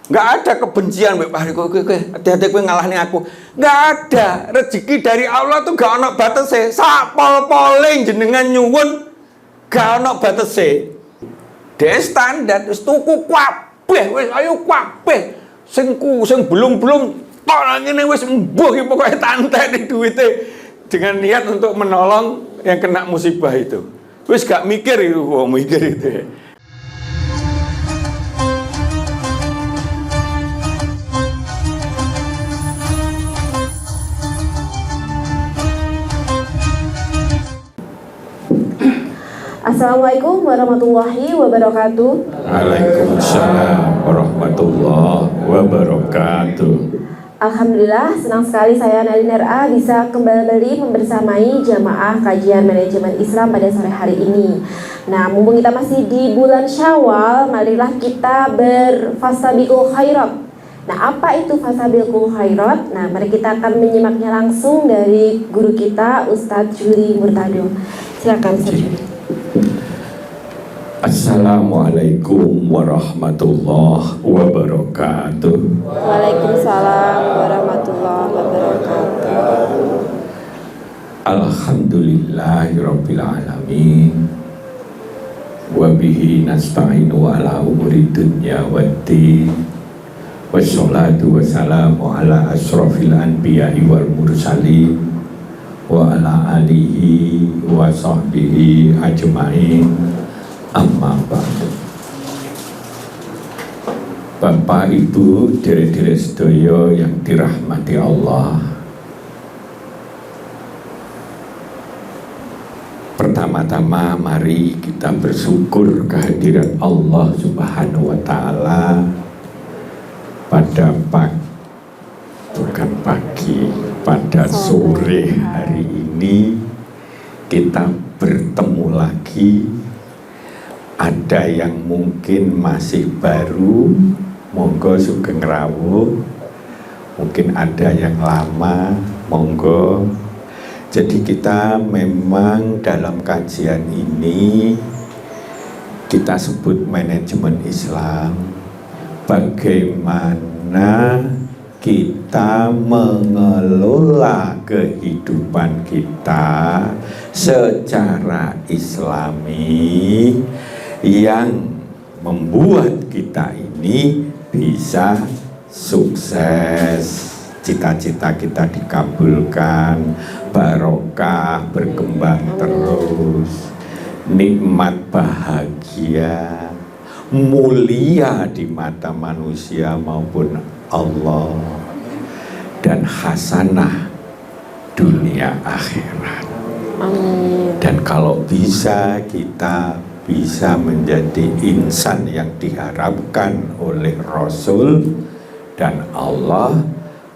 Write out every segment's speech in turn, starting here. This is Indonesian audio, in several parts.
Nggak ada kebencian, hati-hati kowe ngalahne aku. Nggak ada. Rezeki dari Allah tuh gak ono batese. Sak pol-pole jenengan nyuwun gak ono batese. Dhewe standar wis tuku kabeh, wis ayo kabeh. Sing belum tok ngene wis mbuh iki pokoke tanteni duwite dengan niat untuk menolong yang kena musibah itu. Wis gak mikir itu, mikir itu. Assalamualaikum warahmatullahi wabarakatuh. Waalaikumsalam warahmatullahi wabarakatuh. Alhamdulillah, senang sekali saya Naliner A bisa kembali membersamai jamaah kajian manajemen Islam pada sore hari ini. Nah, mumpung kita masih di bulan Syawal, marilah kita berfastabiqul khairat. Nah, apa itu fastabiqul khairat? Nah, mari kita akan menyimaknya langsung dari guru kita Ustadz Juli Murtado. Silakan Ustadz Juli. Assalamualaikum warahmatullahi wabarakatuh. Waalaikumsalam warahmatullahi wabarakatuh. Alhamdulillahirabbil alamin. Wa bihi nasta'inu ala umuri dunya waddin. Wassalatu wassalamu ala asrofil anbiya'i wal mursalin wa ala alihi wa sahbihi ajma'in. Amma ba'du. Bapak Ibu derek-derek sedaya yang dirahmati Allah, pertama-tama mari kita bersyukur kehadiran Allah Subhanahu wa Ta'ala pada pada sore hari ini kita bertemu lagi. Ada yang mungkin masih baru, monggo sugeng rawuh. Mungkin ada yang lama, monggo. Jadi kita memang dalam kajian ini kita sebut manajemen Islam. Bagaimana kita mengelola kehidupan kita secara Islami yang membuat kita ini bisa sukses, cita-cita kita dikabulkan, barokah, berkembang terus, nikmat bahagia, mulia di mata manusia maupun Allah, dan hasanah dunia akhirat. Amin. Dan kalau bisa kita bisa menjadi insan yang diharapkan oleh Rasul dan Allah,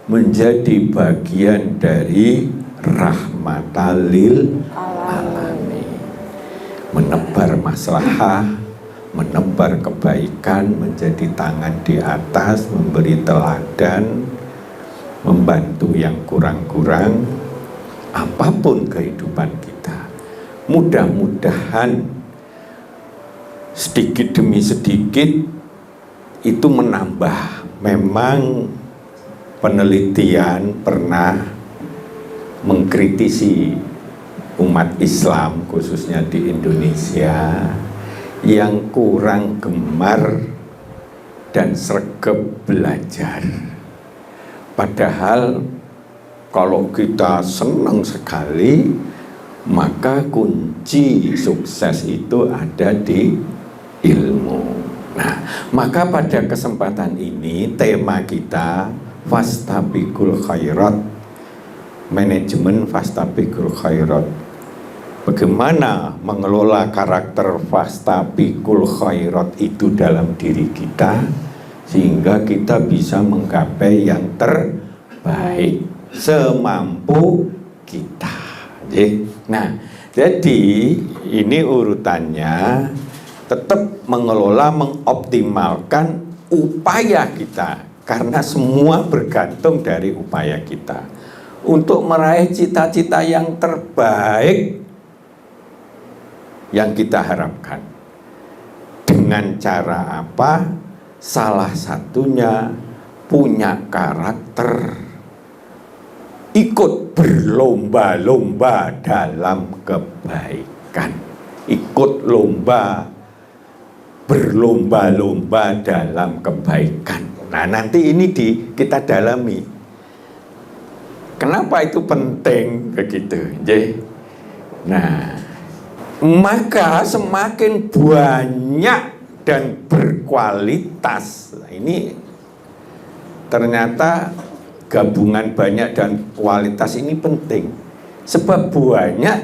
menjadi bagian dari rahmatan lil alamin, menebar maslahah, menebar kebaikan, menjadi tangan di atas, memberi teladan, membantu yang kurang-kurang, apapun kehidupan kita. Mudah-mudahan sedikit demi sedikit itu menambah. Memang penelitian pernah mengkritisi umat Islam khususnya di Indonesia yang kurang gemar dan sregep belajar. Padahal kalau kita senang sekali, maka kunci sukses itu ada di ilmu. Nah, maka pada kesempatan ini tema kita fastabiqul khairat, manajemen fastabiqul khairat. Bagaimana mengelola karakter fastabiqul khairat itu dalam diri kita sehingga kita bisa menggapai yang terbaik semampu kita. Nah, jadi ini urutannya tetap mengelola, mengoptimalkan upaya kita, karena semua bergantung dari upaya kita untuk meraih cita-cita yang terbaik yang kita harapkan. Dengan cara apa? salah satunya punya karakter ikut berlomba-lomba dalam kebaikan, ikut lomba, berlomba-lomba dalam kebaikan. Nah, nanti ini kita dalami. Kenapa itu penting begitu? Nah, maka semakin banyak dan berkualitas. Ini ternyata gabungan banyak dan kualitas ini penting. Sebab banyak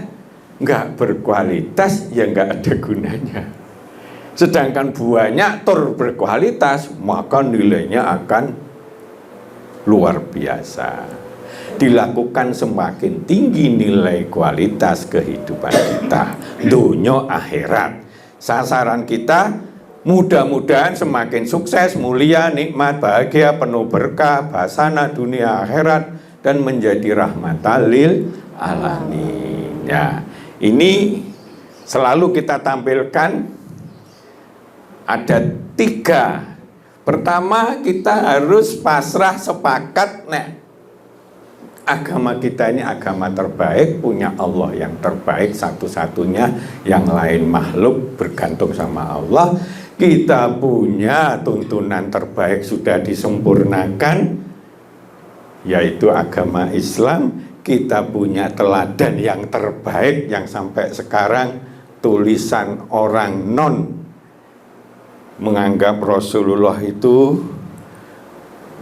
nggak berkualitas ya nggak ada gunanya. Sedangkan banyak berkualitas maka nilainya akan luar biasa. Dilakukan semakin tinggi nilai kualitas kehidupan kita, dunia akhirat. Sasaran kita mudah-mudahan semakin sukses, mulia, nikmat, bahagia, penuh berkah, bahasana dunia akhirat, dan menjadi rahmatan lil alamin. Ya, ini selalu kita tampilkan ada 3. Pertama, kita harus pasrah sepakat, agama kita ini agama terbaik, punya Allah yang terbaik satu-satunya, yang lain makhluk bergantung sama Allah. Kita punya tuntunan terbaik sudah disempurnakan, yaitu agama Islam. Kita punya teladan yang terbaik yang sampai sekarang tulisan orang non menganggap Rasulullah itu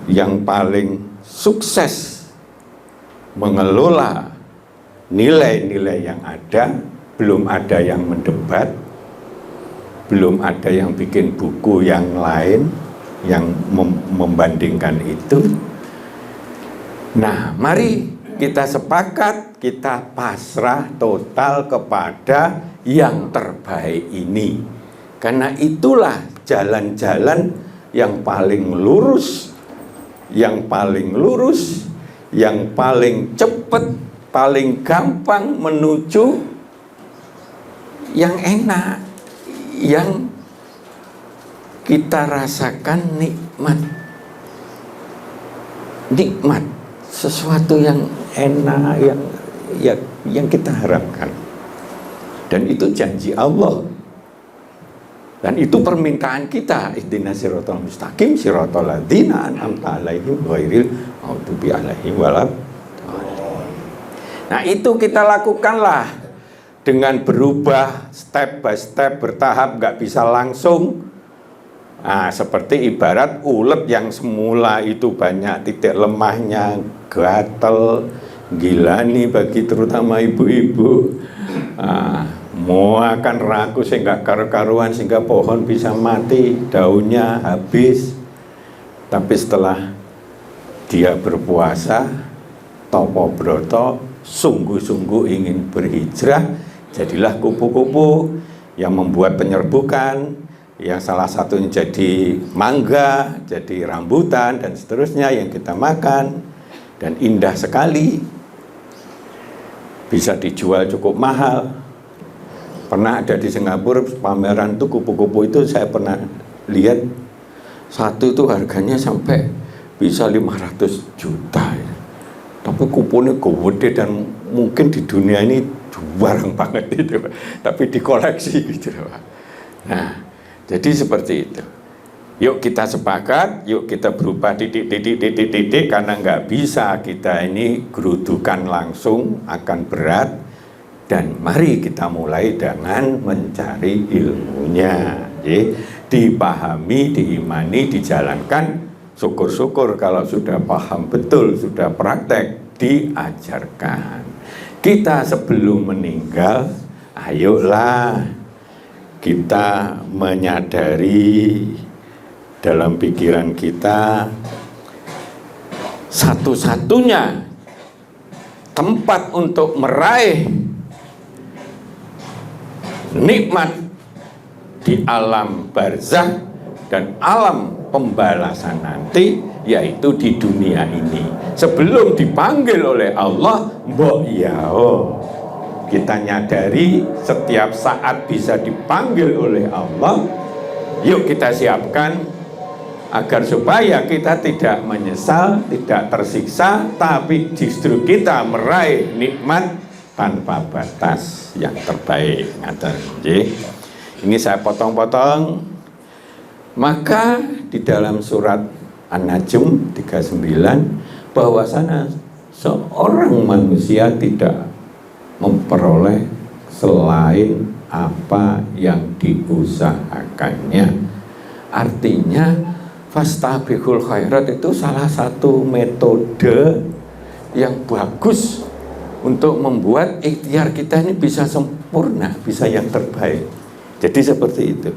yang paling sukses mengelola nilai-nilai yang ada. Belum ada yang mendebat, belum ada yang bikin buku yang lain yang membandingkan itu. Nah, mari kita sepakat, kita pasrah total kepada yang terbaik ini. Karena itulah jalan-jalan yang paling lurus, yang paling cepat, paling gampang menuju yang enak, yang kita rasakan nikmat, sesuatu yang enak, yang kita harapkan. Dan itu janji Allah. Dan itu permintaan kita, ihdinas siratal mustaqim siratal ladzina an'amta 'alaihim ghairil maghdubi 'alaihim waladdallin. Nah, itu kita lakukanlah dengan berubah step by step, bertahap, nggak bisa langsung. Nah, seperti ibarat ulet yang semula itu banyak titik lemahnya, gatel, gilani bagi terutama ibu-ibu. Mau akan ragu sehingga karu-karuan, sehingga pohon bisa mati, daunnya habis. Tapi setelah dia berpuasa, topo broto, sungguh-sungguh ingin berhijrah, jadilah kupu-kupu yang membuat penyerbukan, yang salah satunya jadi mangga, jadi rambutan, dan seterusnya yang kita makan. Dan indah sekali, bisa dijual cukup mahal. Pernah ada di Singapura pameran tuh kupu-kupu itu, saya pernah lihat satu itu harganya sampai bisa 500 juta ya. Tapi kupunya gede dan mungkin di dunia ini jarang banget itu, tapi dikoleksi gitu. Nah, jadi seperti itu. Yuk kita sepakat, yuk kita berubah titik, karena nggak bisa kita ini gerudukan langsung, akan berat. Dan mari kita mulai dengan mencari ilmunya, dipahami, diimani, dijalankan. Syukur-syukur kalau sudah paham betul, sudah praktek, diajarkan. Kita sebelum meninggal, ayolah kita menyadari dalam pikiran kita, satu-satunya tempat untuk meraih nikmat di alam barzakh dan alam pembalasan nanti, yaitu di dunia ini. Sebelum dipanggil oleh Allah, mbok yao, kita nyadari setiap saat bisa dipanggil oleh Allah. Yuk kita siapkan agar supaya kita tidak menyesal, tidak tersiksa, tapi justru kita meraih nikmat tanpa batas yang terbaik. Ngaten nggih. Ini saya potong-potong. Maka di dalam surat An-Najm 39 bahwasanya seorang manusia tidak memperoleh selain apa yang diusahakannya. Artinya fastabiqul khairat itu salah satu metode yang bagus untuk membuat ikhtiar kita ini bisa sempurna, bisa yang terbaik. Jadi seperti itu.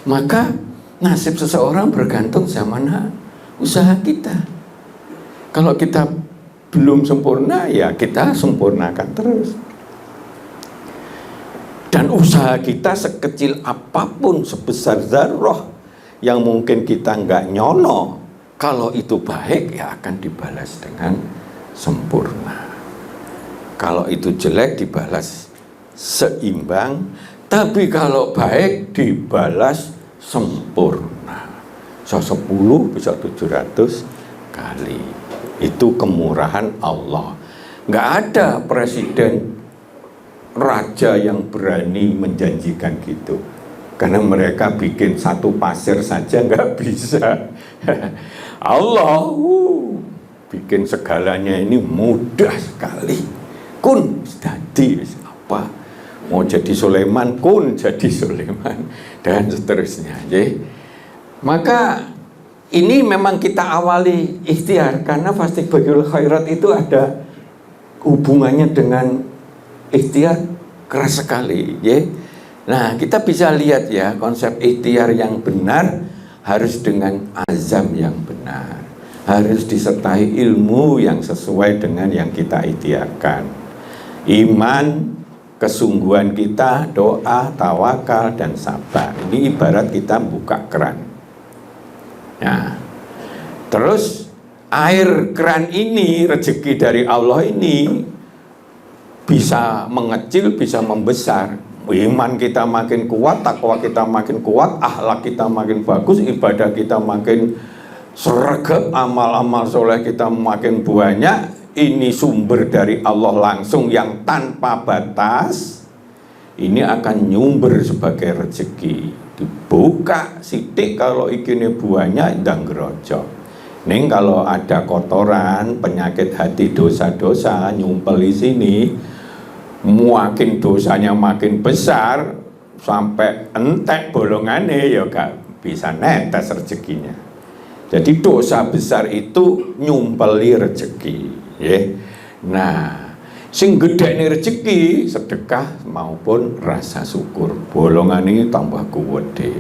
Maka nasib seseorang bergantung sama usaha kita. Kalau kita belum sempurna, ya kita sempurnakan terus. Dan usaha kita sekecil apapun, sebesar zarrah yang mungkin kita nggak nyono, kalau itu baik ya akan dibalas dengan sempurna. Kalau itu jelek dibalas seimbang, tapi kalau baik dibalas sempurna. So 10 bisa 700 kali. Itu kemurahan Allah. Nggak ada presiden, raja yang berani menjanjikan gitu. Karena mereka bikin satu pasir saja nggak bisa. Allah bikin segalanya ini mudah sekali. Kun jadi apa? Mau jadi Sulaiman, kun jadi Sulaiman, dan seterusnya. Maka ini memang kita awali ikhtiar, karena fastabiqul khairat itu ada hubungannya dengan ikhtiar keras sekali. Nah, kita bisa lihat ya, konsep ikhtiar yang benar harus dengan azam yang benar, harus disertai ilmu yang sesuai dengan yang kita ikhtiarkan. Iman, kesungguhan kita, doa, tawakal, dan sabar. Ini ibarat kita buka keran. Nah, terus air keran ini, rezeki dari Allah ini bisa mengecil, bisa membesar. Iman kita makin kuat, takwa kita makin kuat, akhlak kita makin bagus, ibadah kita makin sregep, amal-amal soleh kita makin banyak. Ini sumber dari Allah langsung yang tanpa batas. Ini akan nyumber sebagai rezeki. Dibuka sidik kalau ikine banyak ndang grojok. Ning kalau ada kotoran, penyakit hati, dosa-dosa nyumpel di sini, makin dosanya makin besar sampai entek bolongannya, ya gak bisa netes rezekinya. Jadi dosa besar itu nyumpeli rezeki, ya. Nah, sing gedene rezeki sedekah maupun rasa syukur, bolongan ini tambah gede.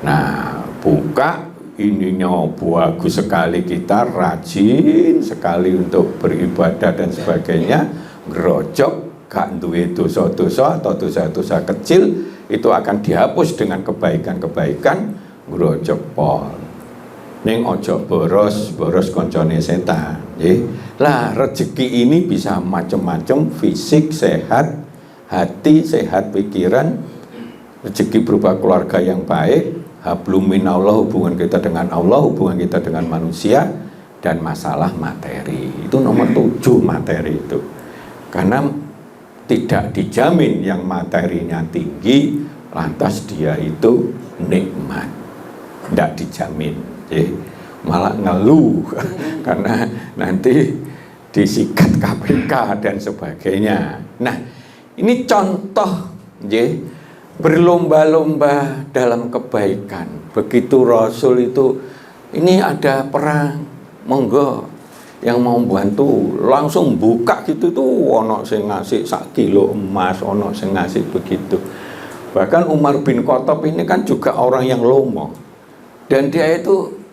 Nah, buka ininya bagus sekali, kita rajin sekali untuk beribadah dan sebagainya, ngerojok gak duwe dosa-dosa atau dosa-dosa kecil, itu akan dihapus dengan kebaikan-kebaikan, ngerojok pol. Ning ojo boros koncone setan. Lah rezeki ini bisa macam-macam, fisik sehat, hati sehat, pikiran, rezeki berupa keluarga yang baik, hablum minallah, hubungan kita dengan Allah, hubungan kita dengan manusia, dan masalah materi. Itu nomor 7 materi itu. Karena tidak dijamin yang materinya tinggi lantas dia itu nikmat, tidak dijamin. Malah ngeluh karena nanti disikat KPK dan sebagainya. Nah, ini contoh berlomba-lomba dalam kebaikan. Begitu Rasul itu, ini ada perang, monggo yang mau bantu langsung buka gitu tuh, ono sing ngasih 1 kilo emas, ono sing ngasih begitu. Bahkan Umar bin Khattab ini kan juga orang yang lomo, dan dia itu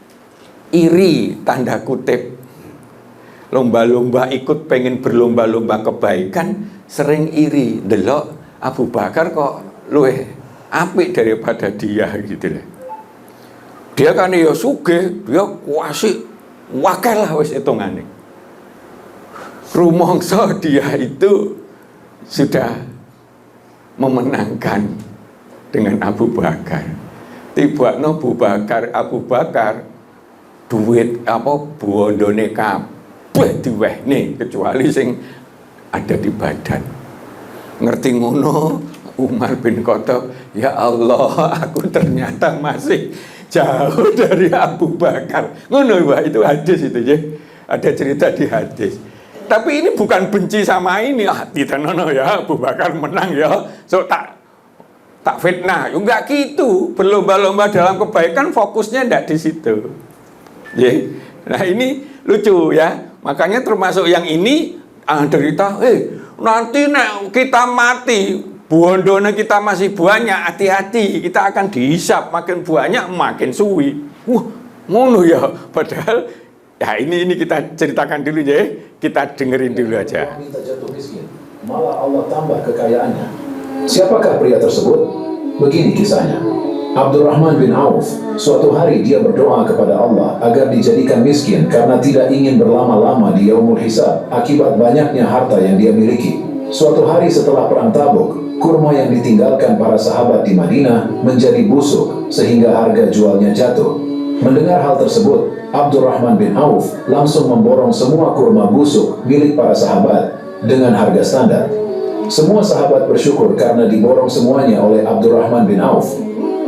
iri, tanda kutip, lomba-lomba ikut pengen berlomba-lomba kebaikan, sering iri, delok Abu Bakar kok luwih apik daripada dia gitu lah. Dia kan ya sugih, dia kuasih wakil lah wis hitungane. Rumangsa dia itu sudah memenangkan dengan Abu Bakar. tibakno Abu Bakar duit apa bondone kabeh diwehne kecuali sing ada di badan. Ngerti ngono Umar bin Khattab, ya Allah, aku ternyata masih jauh dari Abu Bakar. Ngono Pak, itu hadis itu ya. Ada cerita di hadis. Tapi ini bukan benci sama ini, ditenono ya Abu Bakar menang ya. So tak fitnah, enggak gitu. Berlomba-lomba dalam kebaikan fokusnya enggak di situ. Ya. Nah, ini lucu ya. Makanya termasuk yang ini derita, nanti nek kita mati, bondone kita masih banyak, hati-hati, kita akan dihisap, makin banyak makin suwi. Ngono ya. Padahal ya ini kita ceritakan dulu ya. Kita dengerin dulu aja. Minta jatuh miskin, malah Allah tambah kekayaannya. Siapakah pria tersebut? Begini kisahnya. Abdurrahman bin Auf, suatu hari dia berdoa kepada Allah agar dijadikan miskin karena tidak ingin berlama-lama di Yaumul Hisab akibat banyaknya harta yang dia miliki. Suatu hari setelah perang Tabuk, kurma yang ditinggalkan para sahabat di Madinah menjadi busuk sehingga harga jualnya jatuh. Mendengar hal tersebut, Abdurrahman bin Auf langsung memborong semua kurma busuk milik para sahabat dengan harga standar. Semua sahabat bersyukur karena diborong semuanya oleh Abdurrahman bin Auf.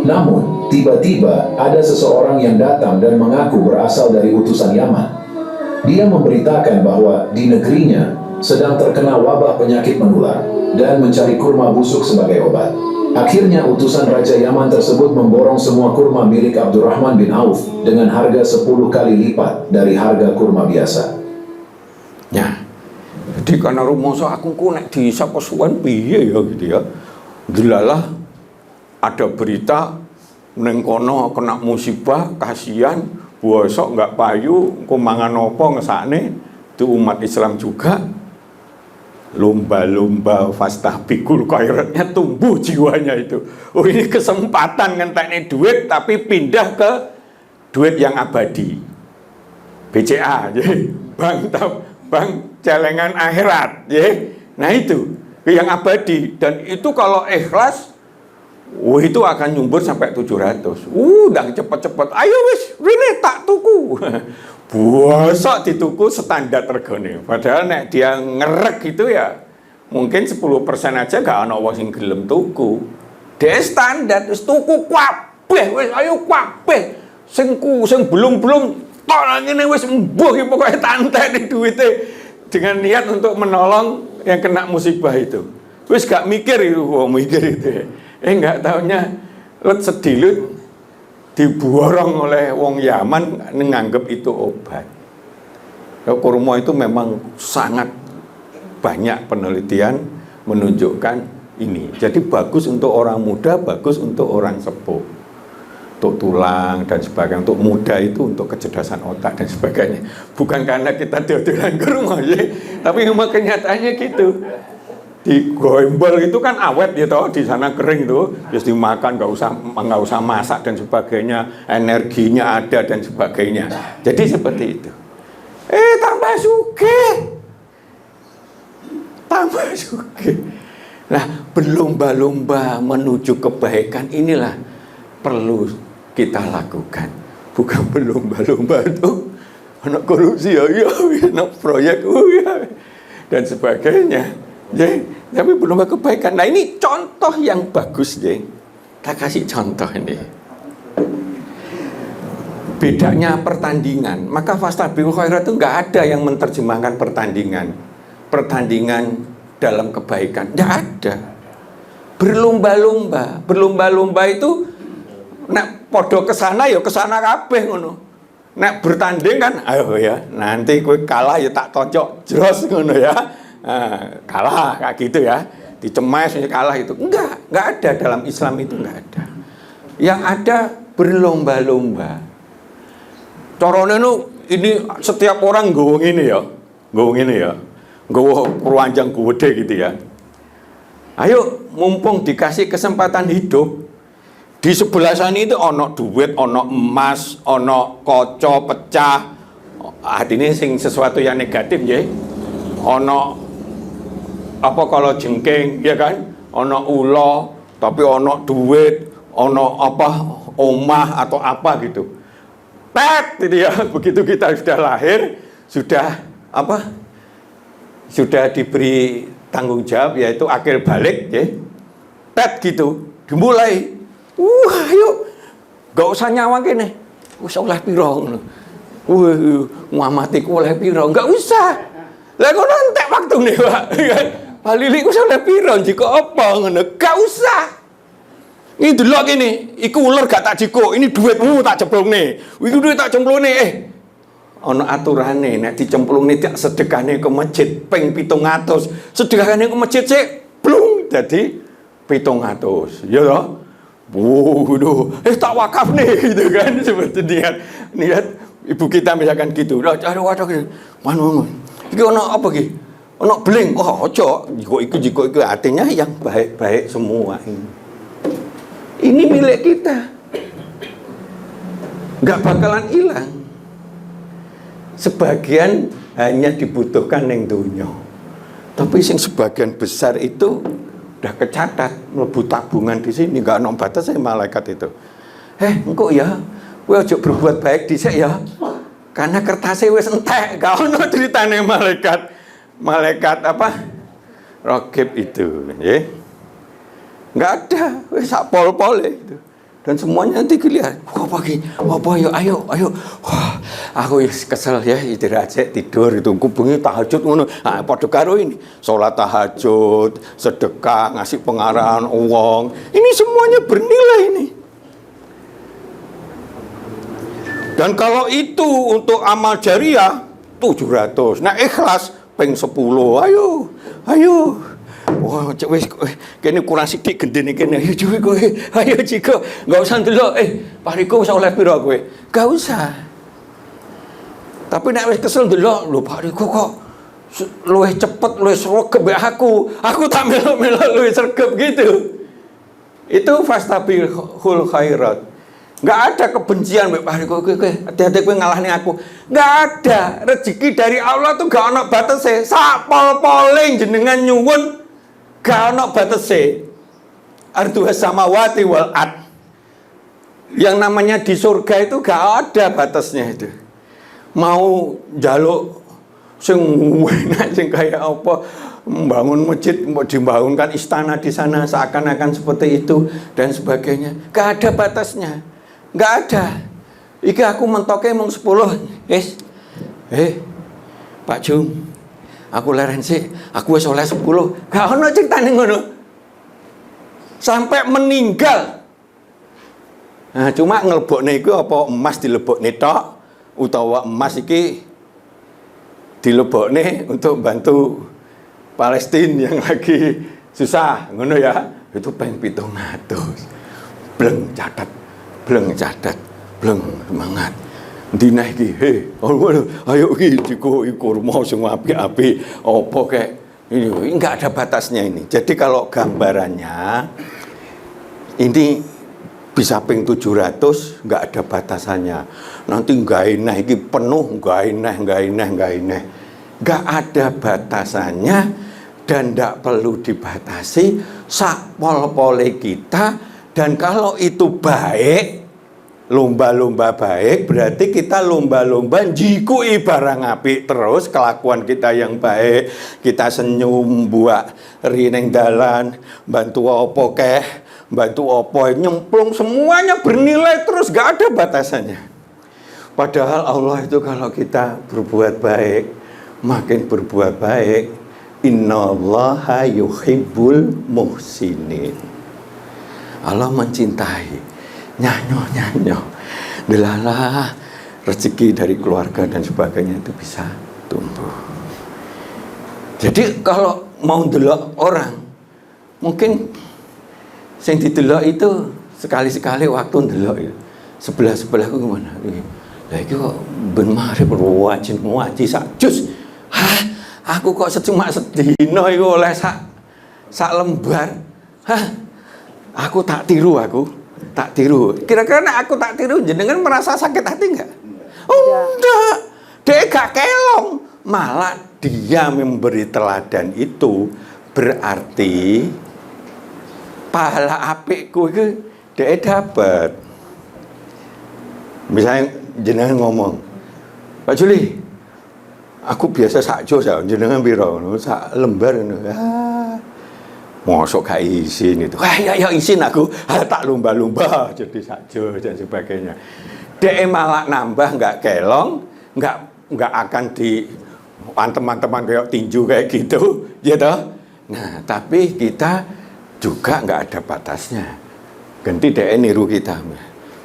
Namun, tiba-tiba ada seseorang yang datang dan mengaku berasal dari utusan Yaman. Dia memberitakan bahwa di negerinya sedang terkena wabah penyakit menular dan mencari kurma busuk sebagai obat. Akhirnya utusan Raja Yaman tersebut memborong semua kurma milik Abdurrahman bin Auf dengan harga 10 kali lipat dari harga kurma biasa. Ya, jadi karena rumoso aku nek dihisap kesuwen piye ya gitu ya. Delalah ada berita neng kono kena musibah, kasihan, bosok nggak payu, engko mangan opo ngesakne, itu umat Islam juga. Lomba-lomba fastahbiqul khairatnya tumbuh jiwanya itu. Oh, ini kesempatan ngentekne duit tapi pindah ke duit yang abadi. BCA, ya. Bank celengan akhirat, ya. Nah itu yang abadi, dan itu kalau ikhlas, itu akan nyumbur sampai 700. Udah cepet-cepet. Ayo wis, rene tak tuku. Bosok dituku standar regane. Padahal nek dia ngerek gitu ya, mungkin 10% aja gak ana wong sing gelem tuku. Dia standar wis tuku kabeh, wis ayo kabeh. Sing belum tok ngene wis mbuh iki pokoke tanteni duwite dengan niat untuk menolong yang kena musibah itu. Wis gak mikir itu, mikir itu. Enggak taunya let sedilut diborong oleh wong Yaman nganggep itu obat. Ya, kurma itu memang sangat banyak penelitian menunjukkan ini. Jadi bagus untuk orang muda, bagus untuk orang sepuh. Untuk tulang dan sebagainya, untuk muda itu untuk kecerdasan otak dan sebagainya. Bukan karena kita dodolan kurma ya, tapi memang kenyataannya gitu. Di goembel itu kan awet ya toh, di sana kering tuh, terus dimakan nggak usah masak dan sebagainya, energinya ada dan sebagainya. Jadi seperti itu. Tambah sugih. Nah, berlomba-lomba menuju kebaikan inilah perlu kita lakukan. Bukan berlomba-lomba tuh anak korupsi ya, anak proyek dan sebagainya. Ya, tapi belum kebaikan. Nah, ini contoh yang bagus ya. Kita kasih contoh ini. Bedanya pertandingan. Maka fastahbiqul khairat itu nggak ada yang menerjemahkan pertandingan. Pertandingan dalam kebaikan. Nggak ada. Berlomba-lomba itu nek podo kesana ya kesana kabeh ngono. Nek bertanding kan, ayo ya. Nanti kowe kalah ya tak tonjok jros ngono ya. Kalah kayak gitu ya, dicemas kalah itu enggak ada dalam Islam, itu enggak ada. Yang ada berlomba-lomba. Carane ini setiap orang nggowo ngene ya, nggowo keranjang gede gitu ya. Ayo mumpung dikasih kesempatan hidup, di sebelah sana itu ono duit, ono emas, ono kaca pecah. Artinya sesuatu yang negatif ya. Ono apa kalau jengking ya kan, ono ulo tapi ono duit, ono apa omah atau apa gitu. Tet, gitu ya. Begitu kita sudah lahir, sudah apa? Sudah diberi tanggung jawab, yaitu akil balik, ya. Tet gitu, dimulai. Ayo, gak usah nyawang kene. Wis oleh piro ngono. Ngamatiku oleh piro, gak usah. Lah kono entek waktune, Pak. Palili ku oleh piro jiko apa ngono, gak usah. Ini delok ini, iku ular gak tak jiko, ini duitmu tak cemplungne. Iku duit tak cemplungne. Ana aturane nek dicemplungne tak sedekahne ke masjid ping 700. Sedekahane ke masjid sik blung dadi 700. Ya toh? Tak wakaf nih gitu kan, seperti niat ibu kita misalkan gitu. Lah waduh manu iki ana apa iki? Ana beling. Oh, ojo. Jiko iku artinya yang baik-baik semua ini. Ini milik kita. Enggak bakalan hilang. Sebagian hanya dibutuhkan ning donya. Tapi sing sebagian besar itu udah kecatat, mlebu tabungan di sini, enggak ono batas malaikat itu. Engko ya, kowe aja berbuat baik dhisik ya. Karena kertasnya wis entek, gak ono ceritane malaikat apa? Raqib itu, nggih. Enggak ada, wis sak pol-pole itu. Dan semuanya nanti dilihat. Apa ayo. Wah, aku kesel ya, istirahat tidur itu bengi tahajud ngono. Padha karo ini, salat tahajud, sedekah, ngasih pengarahan uang. Ini semuanya bernilai ini. Dan kalau itu untuk amal jariah 700. Nah, ikhlas ping 10. Ayo. Wah, wis kene kurang sithik gendene kene. Ayo cuy kowe. Ayo Ciko. Enggak usah ndelok. Pariku wis oleh pira kowe? Enggak usah. Tapi nek wis kesel ndelok, lho pariku kok luwih cepet, luwih sregep aku. Aku tak melok-melok luwih sregep gitu. Itu fastabiqul khairat. Enggak ada kebencian mbek pariku kowe. Hati-hati kowe ngalahne aku. Enggak ada. Rezeki dari Allah tuh gak ono batase. Sak pol-pole jenengan nyuwun gak ono batase. Arduha samawati wal ard. Yang namanya di surga itu gak ada batasnya itu. Mau njaluk sing enak sing kaya apa, membangun masjid, mau dibangunkan istana di sana seakan-akan seperti itu dan sebagainya. Gak ada batasnya. Gak ada. Iki aku mentoknya mung 10. Pak Jum, aku leren sih, aku wis oleh 10. Gak ono ceritane ngono. Sampai meninggal. Nah, cuma ngelebokne iku apa emas dilebokne tok utawa emas iki dilebokne untuk bantu Palestina yang lagi susah, ngono ya. Itu peng 700. Bleng catat, semangat. Dina iki, ayo iki Ciko kurma sing apik-apik apa kek. Ini enggak ada batasnya ini. Jadi kalau gambarannya ini bisa ping 700, enggak ada batasannya. Nanti enggak eneh iki penuh, enggak eneh. Enggak ada batasannya dan enggak perlu dibatasi sak pol-pole kita. Dan kalau itu baik, lomba-lomba baik, berarti kita lomba-lomba njikui barang apik terus, kelakuan kita yang baik, kita senyum buat rineng dalan, bantu opo keh, bantu opo nyemplung, semuanya bernilai terus, gak ada batasannya. Padahal Allah itu kalau kita berbuat baik, makin berbuat baik, innallaha yuhibbul muhsinin. Allah mencintai nyanyo. Delalah rezeki dari keluarga dan sebagainya itu bisa tumbuh. Jadi kalau mau delok orang, mungkin sing didelok itu sekali-sekali waktu ndelok itu. Sebelah-sebelahku gimana? Lah iki kok ben marep waji sak jus. Aku kok cuma sedina iku oleh sak lembar. Aku tak tiru. Kira-kira aku tak tiru, jenengan merasa sakit hati enggak? Enggak. Dia gak kelong. Malah dia memberi teladan itu berarti pahala apikku itu dia dapat. Misalnya jenengan ngomong, Pak Juli, aku biasa sak jos ya, jenengan piro? Sak lembar ngono. Mosok gak izin itu. Ya izin aku. Tak lumba-lumba jadi sak jos dan sebagainya. Dia malah nambah nggak kelong, nggak akan di teman-teman kayak tinju kayak gitu, gitu. Nah, tapi kita juga nggak ada batasnya. Ganti dia niru kita.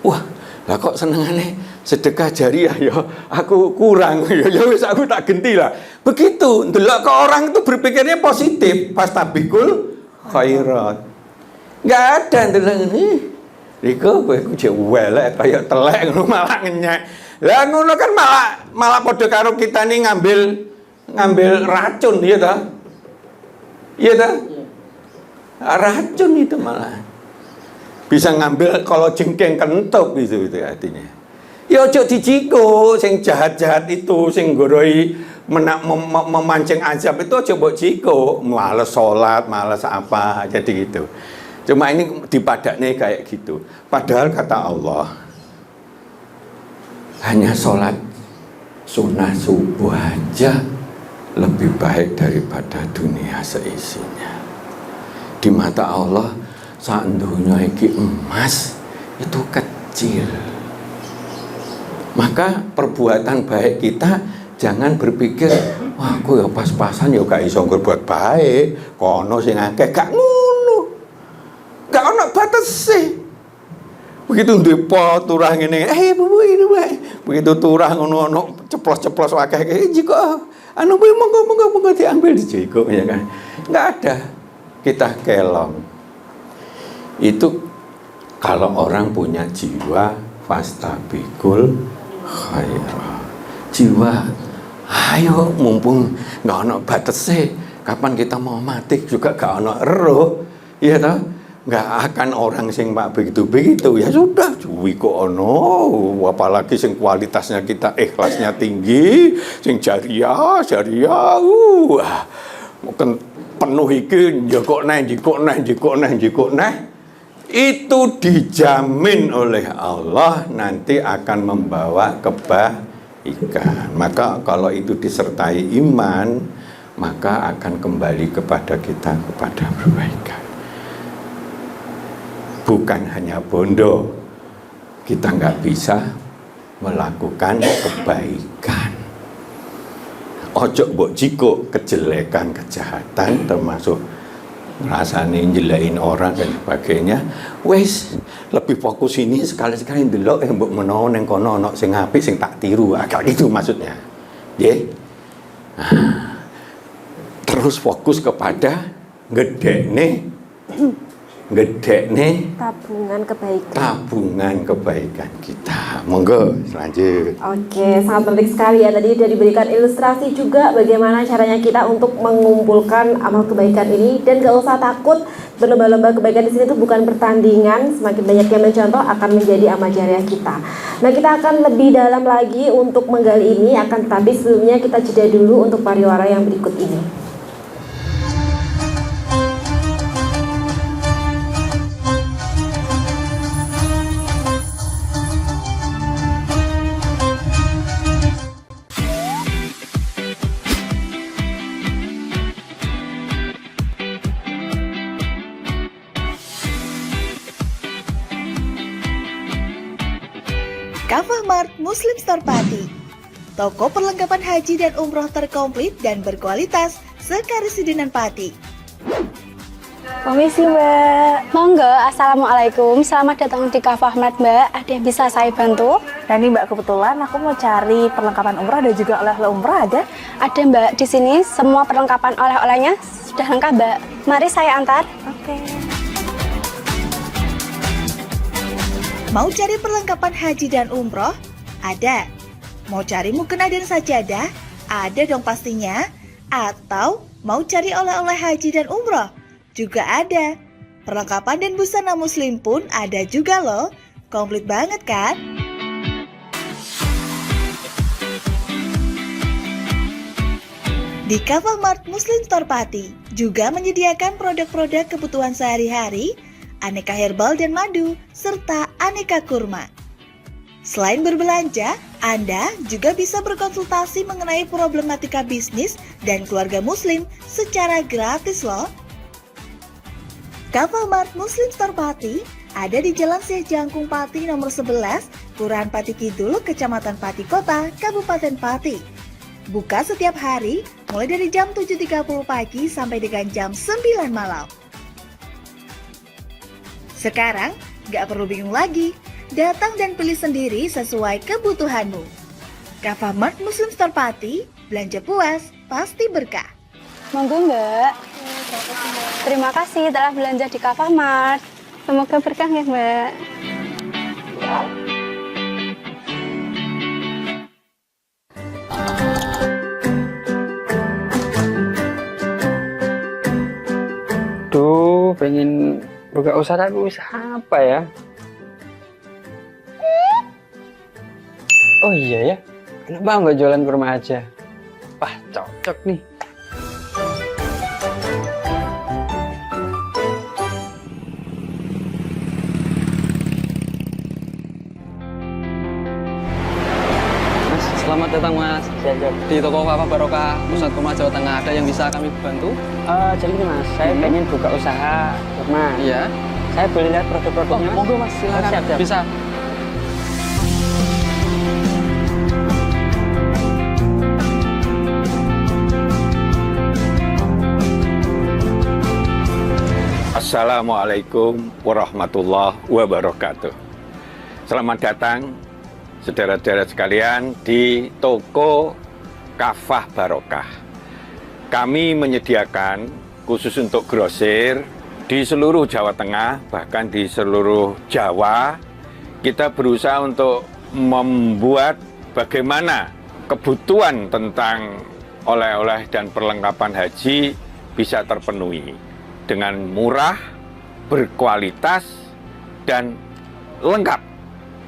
Wah, lah kok senengane sedekah jariah ya, aku kurang ya wis aku tak genti lah. Begitu, ndelok ke orang itu berpikirnya positif, pastabikul khairat. Enggak ada ndelok ini. Riko kowe ku jek welek kaya telek ngono malah ngenyek. Lah ngono kan malah padha karo kita nih ngambil racun ya ta? Iya ta? Racun itu malah. Bisa ngambil kalau jengkeng kentuk gitu itu artinya. Ya ojo dijiko sing jahat-jahat itu sing goroi memancing azab itu ojo mbok jiko, males salat, males apa jadi gitu. Cuma ini dipadaknya kayak gitu. Padahal kata Allah hanya sholat sunnah subuh aja lebih baik daripada dunia seisinya. Di mata Allah sak dunya iki emas itu kecil. Maka perbuatan baik kita jangan berpikir wah aku ya pas-pasan ya gak iso berbuat baik, kono sing akeh gak ngono. Gak ono batese. Begitu ndepo turah ngene, bu ini wae. Begitu turah ngono ceplos-ceplos akeh jiko anu monggo diambil dijiko ya kan. Enggak ada. Kita kelong. Itu kalau orang punya jiwa fastabikul khairah. Jiwa ayo mumpung enggak ono batese, kapan kita mau mati juga gak ono eruh. Iya toh? Nggak akan orang sing pak begitu ya sudah cuwi kok ono, apalagi sing kualitasnya kita ikhlasnya tinggi, sing jariah mungkin penuh iki jikok neh itu dijamin oleh Allah nanti akan membawa kebaikan. Maka kalau itu disertai iman maka akan kembali kepada kita kepada kebaikan. Bukan hanya bondo, kita nggak bisa melakukan kebaikan. Ojo mbok jiko kejelekan, kejahatan termasuk ngrasani njelekin orang dan sebagainya. Wes lebih fokus ini sekali-sekali ndelok mbok menawa ning kono ana sing apik sing tak tiru. Agak gitu maksudnya. Nggih. Terus fokus kepada gedekne tabungan kebaikan kita. Monggo lanjut. Oke, sangat penting sekali ya. Tadi sudah diberikan ilustrasi juga bagaimana caranya kita untuk mengumpulkan amal kebaikan ini, dan gak usah takut, berlomba-lomba kebaikan di sini itu bukan pertandingan. Semakin banyak yang mencontoh akan menjadi amal jariah kita. Nah, kita akan lebih dalam lagi untuk menggali ini, akan tetapi sebelumnya kita jeda dulu untuk pariwara yang berikut ini. Kafah Mart Muslim Store Pati, toko perlengkapan haji dan umroh terkomplit dan berkualitas sekarisidenan Pati. Permisi Mbak. Monggo, Assalamualaikum. Selamat datang di Kafah Mart Mbak. Ada yang bisa saya bantu? Nah ini Mbak, kebetulan aku mau cari perlengkapan umroh dan juga oleh-oleh umroh ada? Ada Mbak, di sini semua perlengkapan oleh-olehnya sudah lengkap Mbak. Mari saya antar. Oke. Mau cari perlengkapan haji dan umroh? Ada. Mau cari mukena dan sajadah? Ada dong pastinya. Atau mau cari oleh-oleh haji dan umroh? Juga ada. Perlengkapan dan busana muslim pun ada juga loh. Komplit banget kan? Di Kafah Mart Muslim Store Pati juga menyediakan produk-produk kebutuhan sehari-hari, aneka herbal dan madu, serta aneka kurma. Selain berbelanja, Anda juga bisa berkonsultasi mengenai problematika bisnis dan keluarga muslim secara gratis loh. Kafamart Muslim Store Pati ada di Jalan Syekh Jangkung Pati nomor 11, Kelurahan Pati Kidul, Kecamatan Pati Kota, Kabupaten Pati. Buka setiap hari mulai dari jam 7.30 pagi sampai dengan jam 9 malam. Sekarang, gak perlu bingung lagi. Datang dan pilih sendiri sesuai kebutuhanmu. Kafamart Muslim Store Pati, belanja puas, pasti berkah. Monggo Mbak. Terima kasih telah belanja di Kafamart. Semoga berkah ya Mbak. Tuh, pengen buka usaha tapi usaha apa ya? Oh iya ya, kenapa nggak jualan kurma aja? Wah, cocok nih. Mas, selamat datang Mas. Di toko Papa Barokah, Pusat Kurma Jawa Tengah, ada yang bisa kami bantu? Jadi gini Mas, saya pengen buka usaha kurma. Iya. Saya boleh lihat produk-produknya Mas? Monggo Mas, silakan. Siap. Bisa. Assalamualaikum warahmatullahi wabarakatuh. Selamat datang saudara-saudara sekalian di toko Kafah Barokah. Kami menyediakan khusus untuk grosir di seluruh Jawa Tengah, bahkan di seluruh Jawa. Kita berusaha untuk membuat bagaimana kebutuhan tentang oleh-oleh dan perlengkapan haji bisa terpenuhi dengan murah, berkualitas, dan lengkap.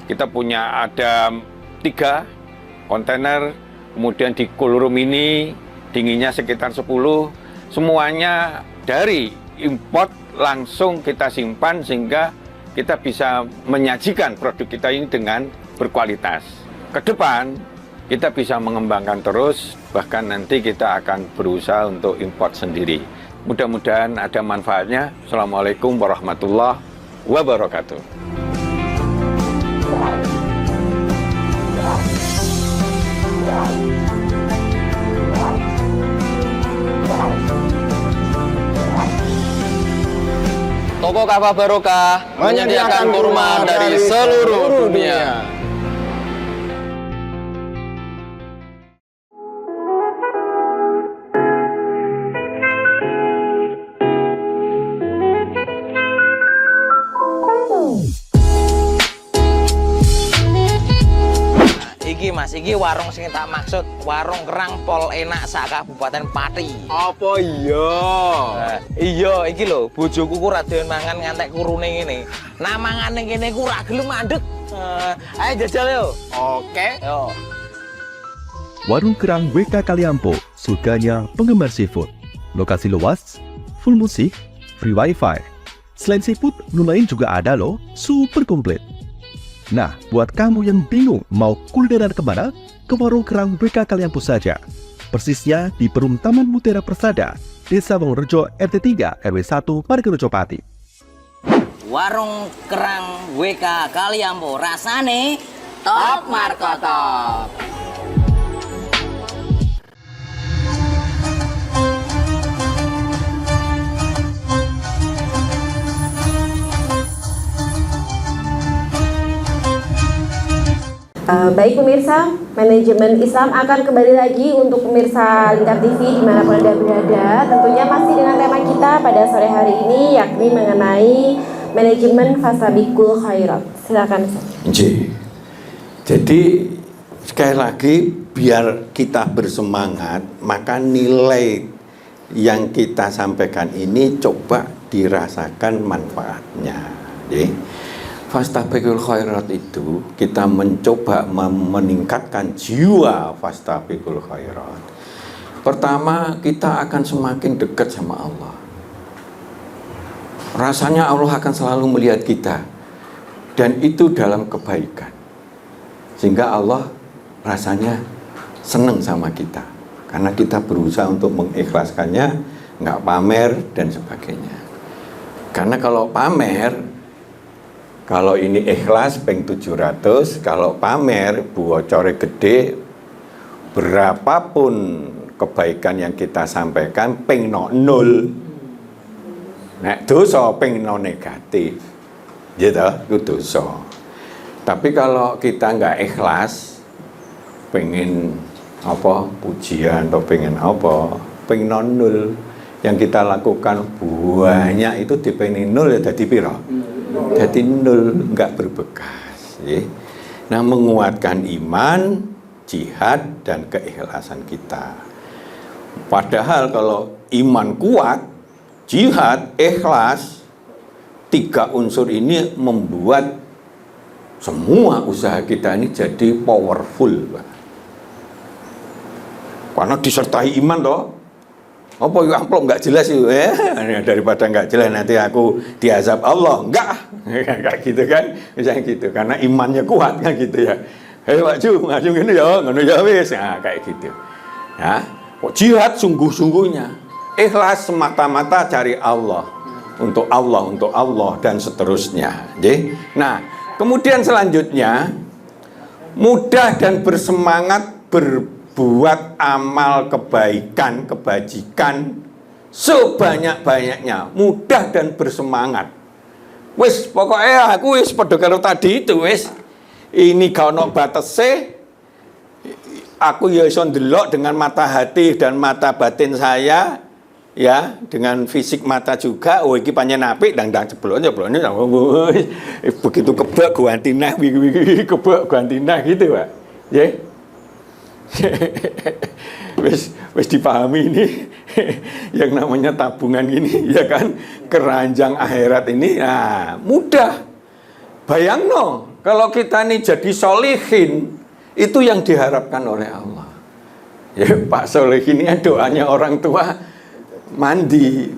Kita punya ada 3 kontainer, kemudian di cool room ini dinginnya sekitar 10, semuanya dari import langsung kita simpan sehingga kita bisa menyajikan produk kita ini dengan berkualitas. Ke depan kita bisa mengembangkan terus, bahkan nanti kita akan berusaha untuk import sendiri. Mudah-mudahan ada manfaatnya. Assalamualaikum warahmatullahi wabarakatuh. Toko Kafah Barokah menyediakan kurma dari seluruh dunia. Iki Mas, iki warung sing tak maksud, warung kerang pol enak sak Kabupaten Pati. Apa iya? Iya, iki lho, bojoku ku ra doyan mangan ngantek kurune ngene. Nah mangane kene ku ra gelem mandeg. Ayo jajal yo. Oke. Yo. Warung Kerang WK Kaliampo, surganya penggemar seafood. Lokasi luas, full musik, free wifi. Selain seafood, menu lain juga ada loh, super komplit. Nah, buat kamu yang bingung mau kulineran kemana, ke Warung Kerang WK Kaliampo saja. Persisnya di Perum Taman Mutiara Persada, Desa Wongrejo RT 3 RW 1 Margarejo Pati. Warung kerang WK Kaliampo rasane top markotop. Baik pemirsa, manajemen Islam akan kembali lagi untuk pemirsa Lingkar TV dimanapun Anda berada. Tentunya masih dengan tema kita pada sore hari ini, yakni mengenai manajemen Fastabiqul Khairat. Silakan. Jadi sekali lagi biar kita bersemangat, maka nilai yang kita sampaikan ini coba dirasakan manfaatnya. Fastabiqul Khairat itu kita mencoba meningkatkan jiwa Fastabiqul Khairat. Pertama, kita akan semakin dekat sama Allah. Rasanya Allah akan selalu melihat kita, dan itu dalam kebaikan. Sehingga Allah rasanya senang sama kita. Karena kita berusaha untuk mengikhlaskannya, nggak pamer dan sebagainya. Karena kalau pamer, kalau ini ikhlas peng 700, kalau pamer bocore gede, berapapun kebaikan yang kita sampaikan peng nol. Nek dosa peng negatif. Gitu, itu dosa. Tapi kalau kita nggak ikhlas, pengen apa pujian atau pengen apa, pengen nol, yang kita lakukan banyak itu dipengen nol ya jadi piro? Jadi nol, nggak berbekas. Ya. Nah, menguatkan iman, jihad dan keikhlasan kita. Padahal kalau iman kuat, jihad, ikhlas, 3 unsur ini membuat semua usaha kita ini jadi powerful, Pak. Karena disertai iman toh. Apa yang amplop nggak jelas itu daripada nggak jelas nanti aku diazab Allah. Enggak kayak gitu kan, misalnya gitu. Karena imannya kuat kan gitu ya. Hei Pak Ju, ngaju gini ya, ngono ya wis. Nah, kayak gitu. Ya, jihad sungguh-sungguhnya. Ikhlas semata-mata cari Allah. Untuk Allah dan seterusnya. Nah, kemudian selanjutnya, mudah dan bersemangat berbuat amal kebaikan, kebajikan sebanyak-banyaknya. Mudah dan bersemangat. Wis, pokoknya aku wis padha karo tadi itu wis. Ini gak ono batese. Aku ya iso ndelok dengan mata hati dan mata batin saya. Ya, dengan fisik mata juga. Oh, iki pancen apik ndang ceblokne begitu kebak gantinah kebak gantinah gitu, Pak. Nggih. Wis dipahami ini yang namanya tabungan ini ya kan, keranjang akhirat ini. Nah, mudah. Bayangno kalau kita ini jadi solihin, itu yang diharapkan oleh Allah. Ya, Pak Solihin ini doanya orang tua mandi,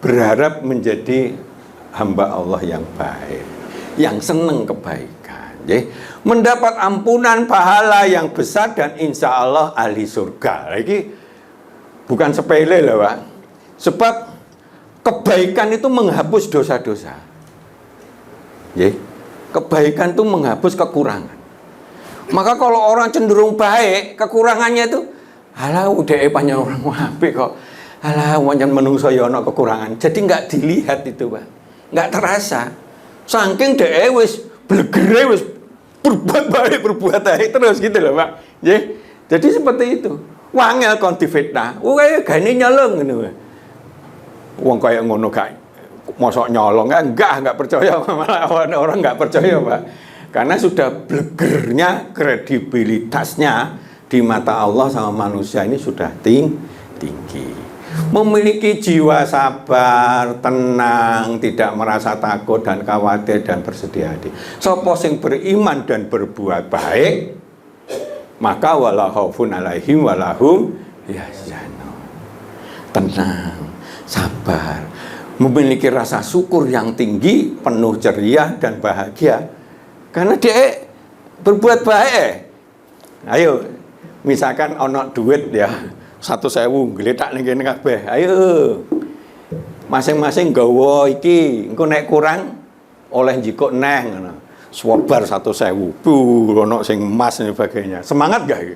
berharap menjadi hamba Allah yang baik, yang senang kebaikan, ya. Mendapat ampunan pahala yang besar dan insya Allah ahli surga. Lagi bukan sepele loh, Pak. Sebab kebaikan itu menghapus dosa-dosa, ya. Kebaikan itu menghapus kekurangan. Maka kalau orang cenderung baik, kekurangannya itu halah udah panjang orang apik kok. Alah, wajan menungso ya ana kekurangan. Jadi nggak dilihat itu, Pak. Nggak terasa. Saking dhek wis blegere wis berbuat baik terus gitu loh, Pak. Nggih. Jadi seperti itu. Wangel kon difitnah. Kaya gane nyolong ngono. Wong kaya ngono gak mosok nyolong enggak percaya, malah orang enggak percaya, Pak. Karena sudah blegernya kredibilitasnya di mata Allah sama manusia ini sudah tinggi. Memiliki jiwa sabar, tenang, tidak merasa takut dan khawatir dan bersedih hati. Sapa sing beriman dan berbuat baik, maka wala khaufun alaihim walahum yahzanun. Tenang, sabar, memiliki rasa syukur yang tinggi, penuh ceria dan bahagia. Karena dia berbuat baik. Ayo, misalkan ono duit ya 1.000 gletak ning kene kabeh. Ayo. Masing-masing gawa iki, engko nek kurang oleh njikuk neh ngono. Swabar 1.000. Ono sing emas dan sebagainya. Semangat gak iki?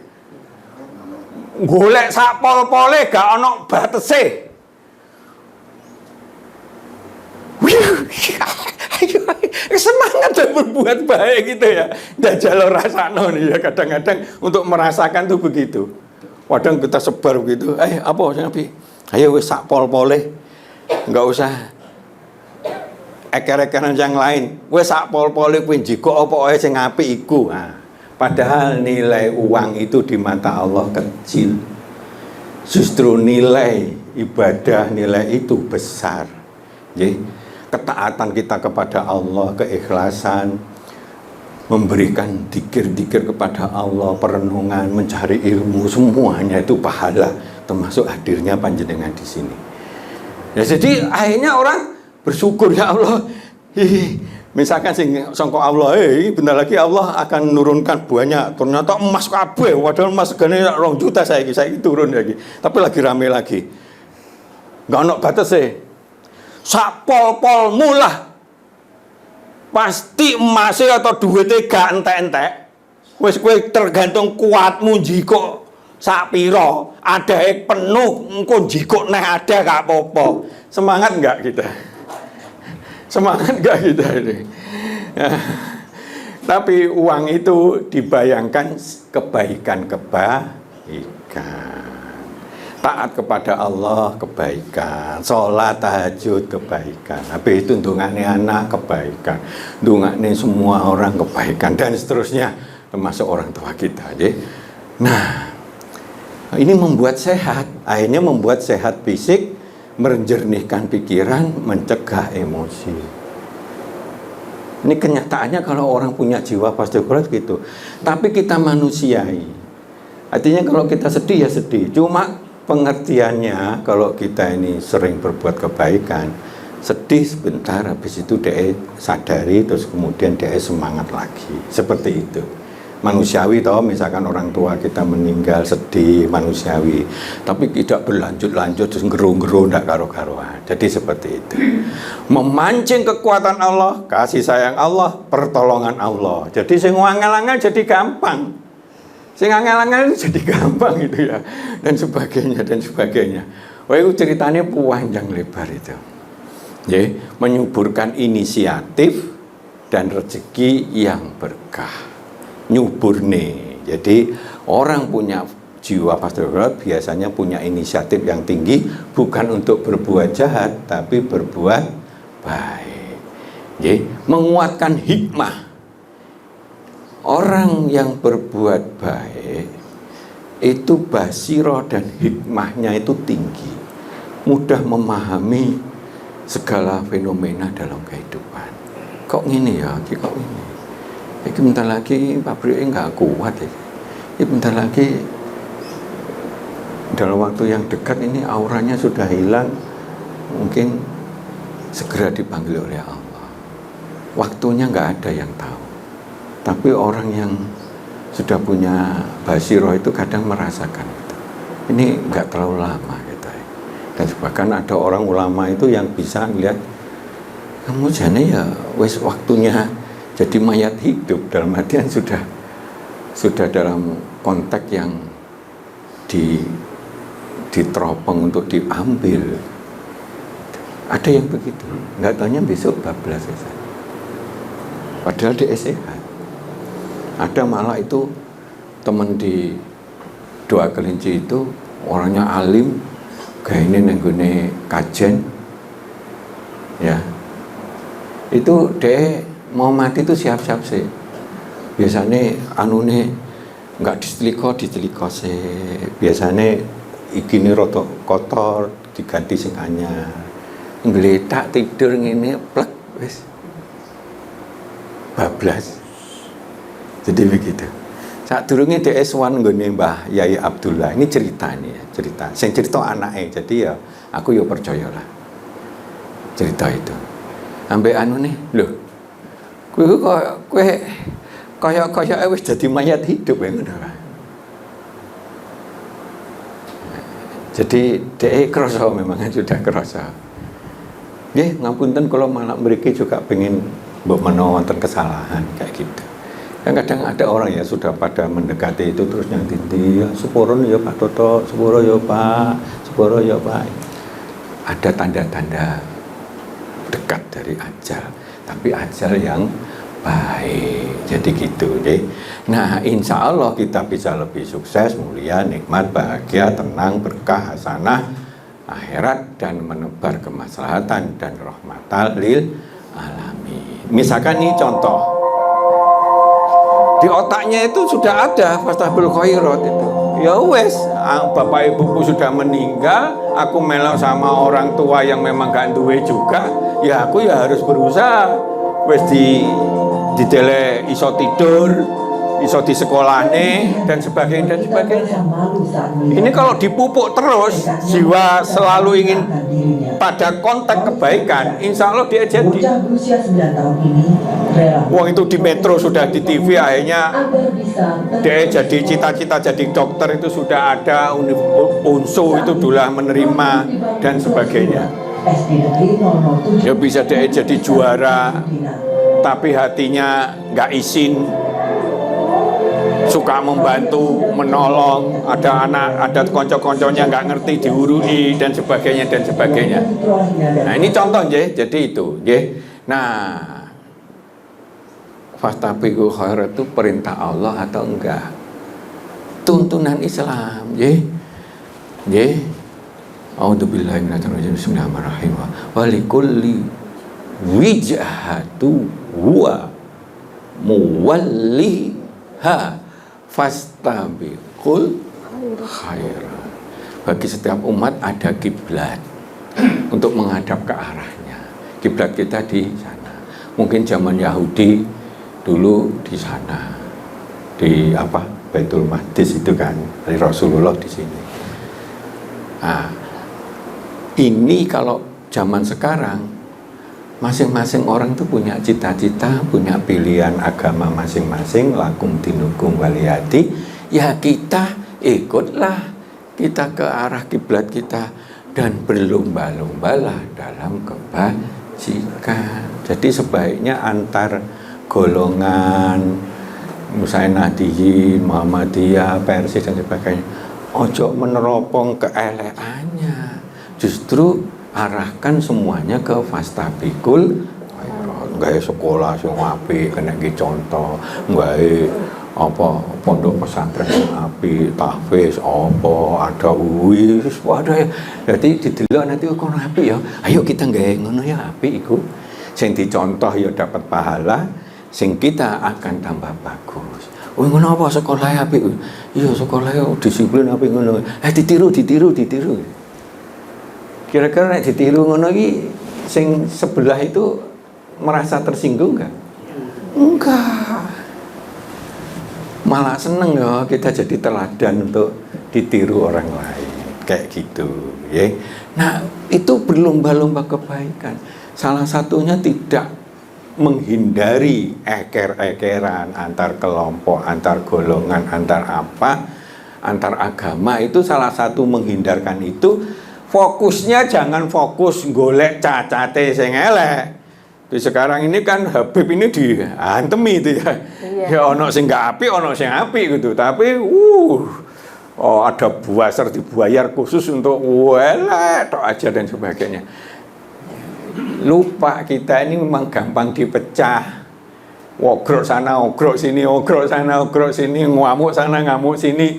Golek sak pol-pole gak ono batese. Semangat dan berbuat baik gitu ya. Jajal rasakno nih ya, kadang-kadang untuk merasakan tuh begitu. Kadang kita sebar begitu, apa Nabi? Ayo wis sak pol-pole. Enggak usah eker-ekeran yang lain. Wis sak pol-pole kuwi njikok apa ae sing apik iku. Nah, padahal nilai uang itu di mata Allah kecil. Justru nilai ibadah, nilai itu besar. Nggih. Ketaatan kita kepada Allah, keikhlasan, memberikan dikir-dikir kepada Allah, perenungan, mencari ilmu, semuanya itu pahala, termasuk hadirnya panjenengan di sini. Ya, jadi akhirnya orang bersyukur, ya Allah, Misalkan sing sangka Allah, bentar lagi Allah akan menurunkan banyak. Ternyata emas kabeh, padahal emas segane 2 juta saiki turun lagi. Tapi lagi rame lagi. Enggak ono batese. Sak pol-polmu lah. Pasti emasnya atau duitnya gak entek-entek. Wis kowe tergantung kuatmu jiko sak piro. Adae penuh, engko jiko neh ada gak apa-apa. Semangat enggak kita? Semangat gak kita ini? Ya. Tapi uang itu dibayangkan kebaikan-kebaikan. Taat kepada Allah kebaikan, sholat tahajud kebaikan, habis itu ndongane anak kebaikan, ndongane semua orang kebaikan, dan seterusnya, termasuk orang tua kita. Nah, ini membuat sehat, akhirnya membuat sehat fisik, menjernihkan pikiran, mencegah emosi. Ini kenyataannya kalau orang punya jiwa pasti berat gitu. Tapi kita manusiai. Artinya kalau kita sedih ya sedih. Cuma pengertiannya kalau kita ini sering berbuat kebaikan, sedih sebentar, habis itu dia sadari, terus kemudian dia semangat lagi. Seperti itu. Manusiawi toh, misalkan orang tua kita meninggal sedih, manusiawi, tapi tidak berlanjut-lanjut terus gerung-gerung ndak karo-karuan. Jadi seperti itu. Memancing kekuatan Allah, kasih sayang Allah, pertolongan Allah. Jadi sing angel-angel jadi gampang. Sing angel-angel itu jadi gampang gitu ya. Dan sebagainya dan sebagainya. Wah, itu ceritanya panjang lebar itu. Ya, menyuburkan inisiatif dan rezeki yang berkah. Nyuburne. Jadi orang punya jiwa pastoral biasanya punya inisiatif yang tinggi, bukan untuk berbuat jahat tapi berbuat baik. Jadi, menguatkan hikmah. Orang yang berbuat baik itu basiro dan hikmahnya itu tinggi, mudah memahami segala fenomena dalam kehidupan. Kok gini ya? Kok ini? Ini bentar lagi pabriknya nggak kuat ya. Ini bentar lagi dalam waktu yang dekat ini auranya sudah hilang, mungkin segera dipanggil oleh Allah. Waktunya nggak ada yang tahu. Tapi orang yang sudah punya basiroh itu kadang merasakan itu. Ini nggak terlalu lama gitu. Dan bahkan ada orang ulama itu yang bisa lihat kamu jane ya wis waktunya jadi mayat hidup, dalam artian sudah dalam konteks yang diteropong untuk diambil. Ada yang begitu, nggak tanya besok bablas saja. Padahal dia sehat. Ada malah itu teman di Doa Kelinci itu orangnya alim, gayane nenggone kajen, ya. Itu dia mau mati itu siap-siap sih. Biasanya anune nggak diceliko sih. Biasanya ikine rada kotor diganti sing anyar. Ngletak tidur ngene plek wis bablas. Jadi begitu. Saat durunge dhek sowan nggone Mbah Yai Abdullah. Ini cerita nih ya, cerita. Sing cerita anake. Jadi ya aku ya percayalah. Cerita itu. Ambek anu nih, lho. Kowe kaya wis dadi mayat hidup ya ngono. Jadi dhek krasa memang sudah krasa. Nggih, ngapunten kula malah mriki juga pengen mbok menawa wonten kesalahan kayak gitu. Kan kadang ada orang ya sudah pada mendekati itu terus yang tinti, ya sepuro ya Pak Toto, sepuro ya Pak, sepuro ya Pak. Ada tanda-tanda dekat dari ajal, tapi ajal yang baik. Jadi gitu deh. Nah, insya Allah kita bisa lebih sukses, mulia, nikmat, bahagia, tenang, berkah, hasanah akhirat, dan menebar kemaslahatan dan rahmatan lil alamin. Misalkan ini contoh. Di otaknya itu sudah ada Fastabil Khairat itu. Ya wes, bapak ibuku sudah meninggal, aku melok sama orang tua yang memang gak duwe juga, ya aku ya harus berusaha. Wes di tele iso tidur, iso di sekolah nih dan sebagainya dan sebagainya. Ini kalau dipupuk terus, jiwa selalu ingin pada konteks kebaikan, insya Allah dia jadi. Wong itu di Metro sudah di TV, akhirnya dia jadi cita-cita jadi dokter itu sudah ada, UNSU itu sudah menerima dan sebagainya. Ya bisa dia jadi juara, tapi hatinya nggak izin, suka membantu, menolong, ada anak, ada konco-konconya nggak ngerti diurui dan sebagainya dan sebagainya. Nah ini contoh jadi itu, nah fastabiqul khairat itu perintah Allah atau enggak? Tuntunan Islam, A'udzubillahi minasyaitonir rajim. Bismillahirrahmanirrahim. Wa likulli wijhatu huwa muwalliha fastabiqul khairat. Bagi setiap umat ada kiblat untuk menghadap ke arahnya. Kiblat kita di sana. Mungkin zaman Yahudi dulu di sana, di Baitul Maqdis itu kan, dari Rasulullah di sini. Nah, ini kalau zaman sekarang masing-masing orang tuh punya cita-cita, punya pilihan agama masing-masing, lakum dinukum waliyati. Ya kita ikutlah, kita ke arah kiblat kita dan berlomba-lombalah dalam kebajikan. Jadi sebaiknya antar golongan, misalnya Nahdiyin, Muhammadiyah, Persis dan sebagainya, ojo meneropong keeleannya, justru arahkan semuanya ke fastabiqul khairat. Gawe sekolah sing apik, kena iki contoh, gawe pondok pesantren sing apik, tahfiz ada wis ada ya. Dadi didelok nanti kok apik ya. Ayo kita gawe ngono ya apik iku. Sing dicontoh ya dapat pahala, sing kita akan tambah bagus. Oh ngono apa sekolah apik? Iya sekolah disiplin apik ngono. Ditiru. Kira-kira nek ditiru ngono iki sing sebelah itu merasa tersinggung enggak? Enggak. Malah seneng ya kita jadi teladan untuk ditiru orang lain kayak gitu, ya. Nah, itu berlomba-lomba kebaikan. Salah satunya tidak menghindari eker-ekeran antar kelompok, antar golongan, antar agama, itu salah satu menghindarkan itu. Fokusnya jangan fokus golek cacate sing elek. Sekarang ini kan Habib ini diantemi itu ya. Ya ono sing gak apik, ono sing apik gitu. Tapi ada buaser dibayar khusus untuk elek tok aja dan sebagainya. Lupa kita ini memang gampang dipecah. Ogrok sana, ogrok sini, ogrok sana, ogrok sini, ngamuk sana, ngamuk sini.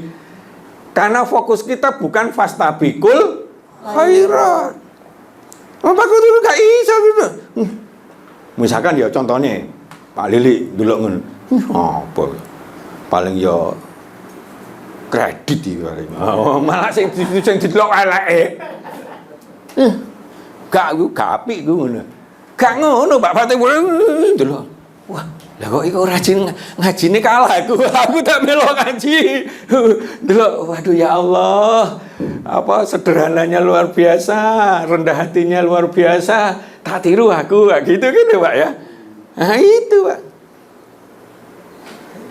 Karena fokus kita bukan fastabiqul khairat. Apa kok dulu gak iso gitu. Misalkan ya contohnya Pak Lili dulu ngono. Apa? Paling ya kredit iki paling. Malah sing didelok eleke. Gak apik ku ngono. Gak ngono Pak Fatih delok. Wah, lah kok iku rajin ngajine kalah aku tak melok ngaji. Delok, waduh ya Allah. Apa sederhananya luar biasa, rendah hatinya luar biasa. Tak tiru aku, gitu Pak ya. Nah itu Pak.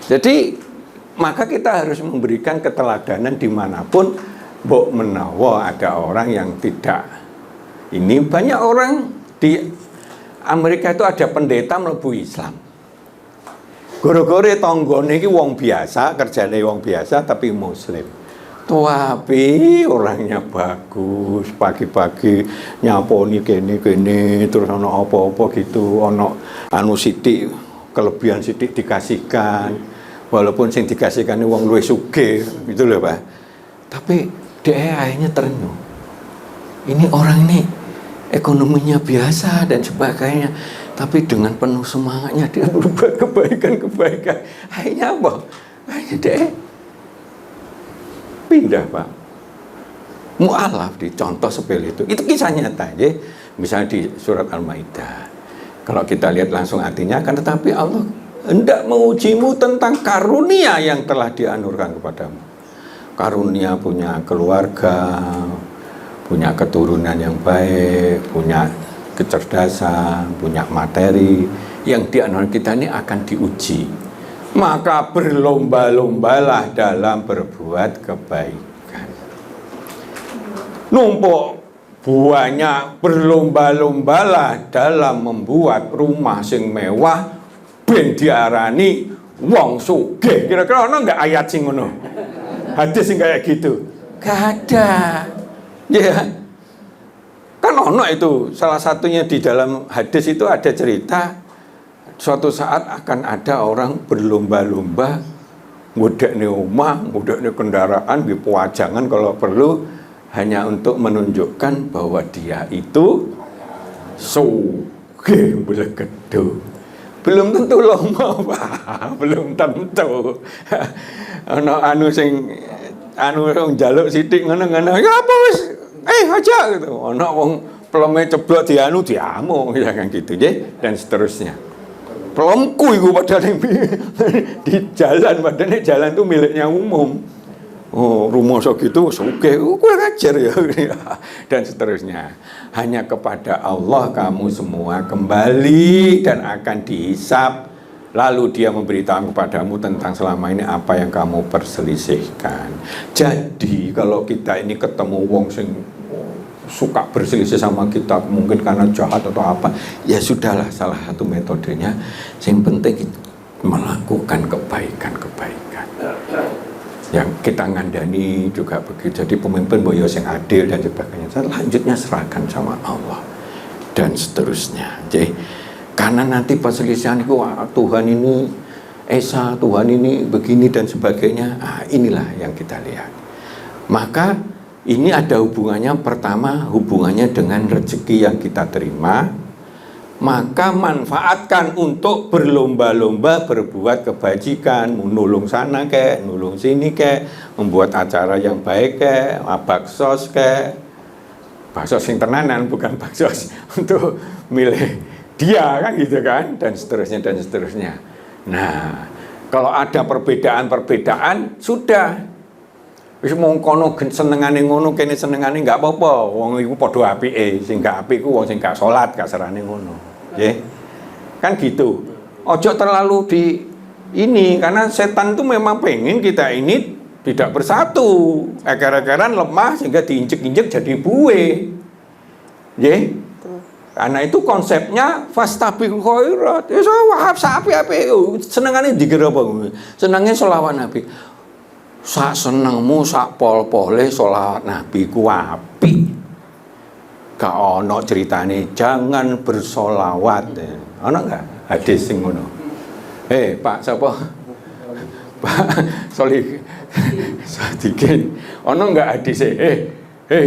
Jadi maka kita harus memberikan keteladanan dimanapun mbok menawa ada orang yang tidak. Ini banyak orang di Amerika itu ada pendeta mlebu Islam. Gara-gara tanggane iki wong biasa, kerjane wong biasa tapi muslim. Tapi orangnya bagus, pagi-pagi nyaponi kene terus ono apa-apa gitu, ono sithik, kelebihan sithik dikasihkan. Walaupun sing dikasihkan wong luwih sugih, gitu loh Pak. Tapi dia akhirnya terenyuh. Ini orang ini ekonominya biasa dan sebagainya, tapi dengan penuh semangatnya dia berbuat kebaikan. Akhirnya apa? Akhirnya dia pindah Pak. Mu'alaf di contoh sepele itu. Itu kisah nyata ya. Misalnya di surat Al-Maidah. Kalau kita lihat langsung artinya kan, tetapi Allah hendak mengujimu tentang karunia yang telah dianugerahkan kepadamu. Karunia punya keluarga, punya keturunan yang baik, punya kecerdasan, punya materi yang dianugerahkan kita ini akan diuji. Maka berlomba-lombalah dalam berbuat kebaikan. Numpuk banyak berlomba-lombalah dalam membuat rumah sing mewah ben diarani wong sugih. Kira-kira ono enggak ayat sing ngono? Hadis sing kayak gitu? Gak ada. Ya. Kan ono itu salah satunya di dalam hadis itu ada cerita suatu saat akan ada orang berlomba-lomba ngudekne omah, ngudekne kendaraan, di pewajangan kalau perlu, hanya untuk menunjukkan bahwa dia itu sugih belegedu. Belum tentu lomba, belum tentu. Ana anu sing njaluk sithik ngono-ngono. Ya apa wis? Aja gitu. Ana wong pleme ceblok dianu diamuk ya kan gitu nggih, dan seterusnya. Pelomku iku padahal di jalan, padahal jalan itu miliknya umum. Oh, rumah segitu sugih, kurang ajar ya. Dan seterusnya. Hanya kepada Allah kamu semua kembali dan akan dihisab. Lalu dia memberitahu kepadamu tentang selama ini apa yang kamu perselisihkan. Jadi kalau kita ini ketemu wong sing suka berselisih sama kita, mungkin karena jahat atau apa, ya sudahlah, salah satu metodenya yang penting melakukan kebaikan-kebaikan. Yang kita ngandani juga begitu. Jadi pemimpin boyo yang adil dan sebagainya. Selanjutnya serahkan sama Allah dan seterusnya. Jadi karena nanti perselisihan itu Tuhan ini Esa, Tuhan ini begini dan sebagainya. Inilah yang kita lihat. Maka ini ada hubungannya, pertama hubungannya dengan rezeki yang kita terima. Maka manfaatkan untuk berlomba-lomba berbuat kebajikan, nulung sana kek, nulung sini kek, membuat acara yang baik kek, baksos kek, baksos yang tenanan bukan baksos untuk milih dia kan gitu kan, dan seterusnya dan seterusnya. Nah, kalau ada perbedaan-perbedaan sudah. Wis mung kono senengane ngono kene senengane enggak apa-apa. Wong iku padha apike, sing gak apik ku wong sing gak salat kasarane ngono. Nggih. Kan gitu. Ojo terlalu di ini karena setan itu memang pengen kita ini tidak bersatu. Ekar-ekaran lemah sehingga diinjek-injek jadi buwe. Nggih. Karena itu konsepnya fastabiqul khairat. Ya wahab sapi-api senengane dikira apa? Senenge selawat Nabi. Sak senengmu sak pol-pole sholawat Nabi ku apik. Gak ono ceritane jangan bersolawat. Ono enggak hadis sing ngono? Pak sapa? Pak Sadikin. Ono enggak hadis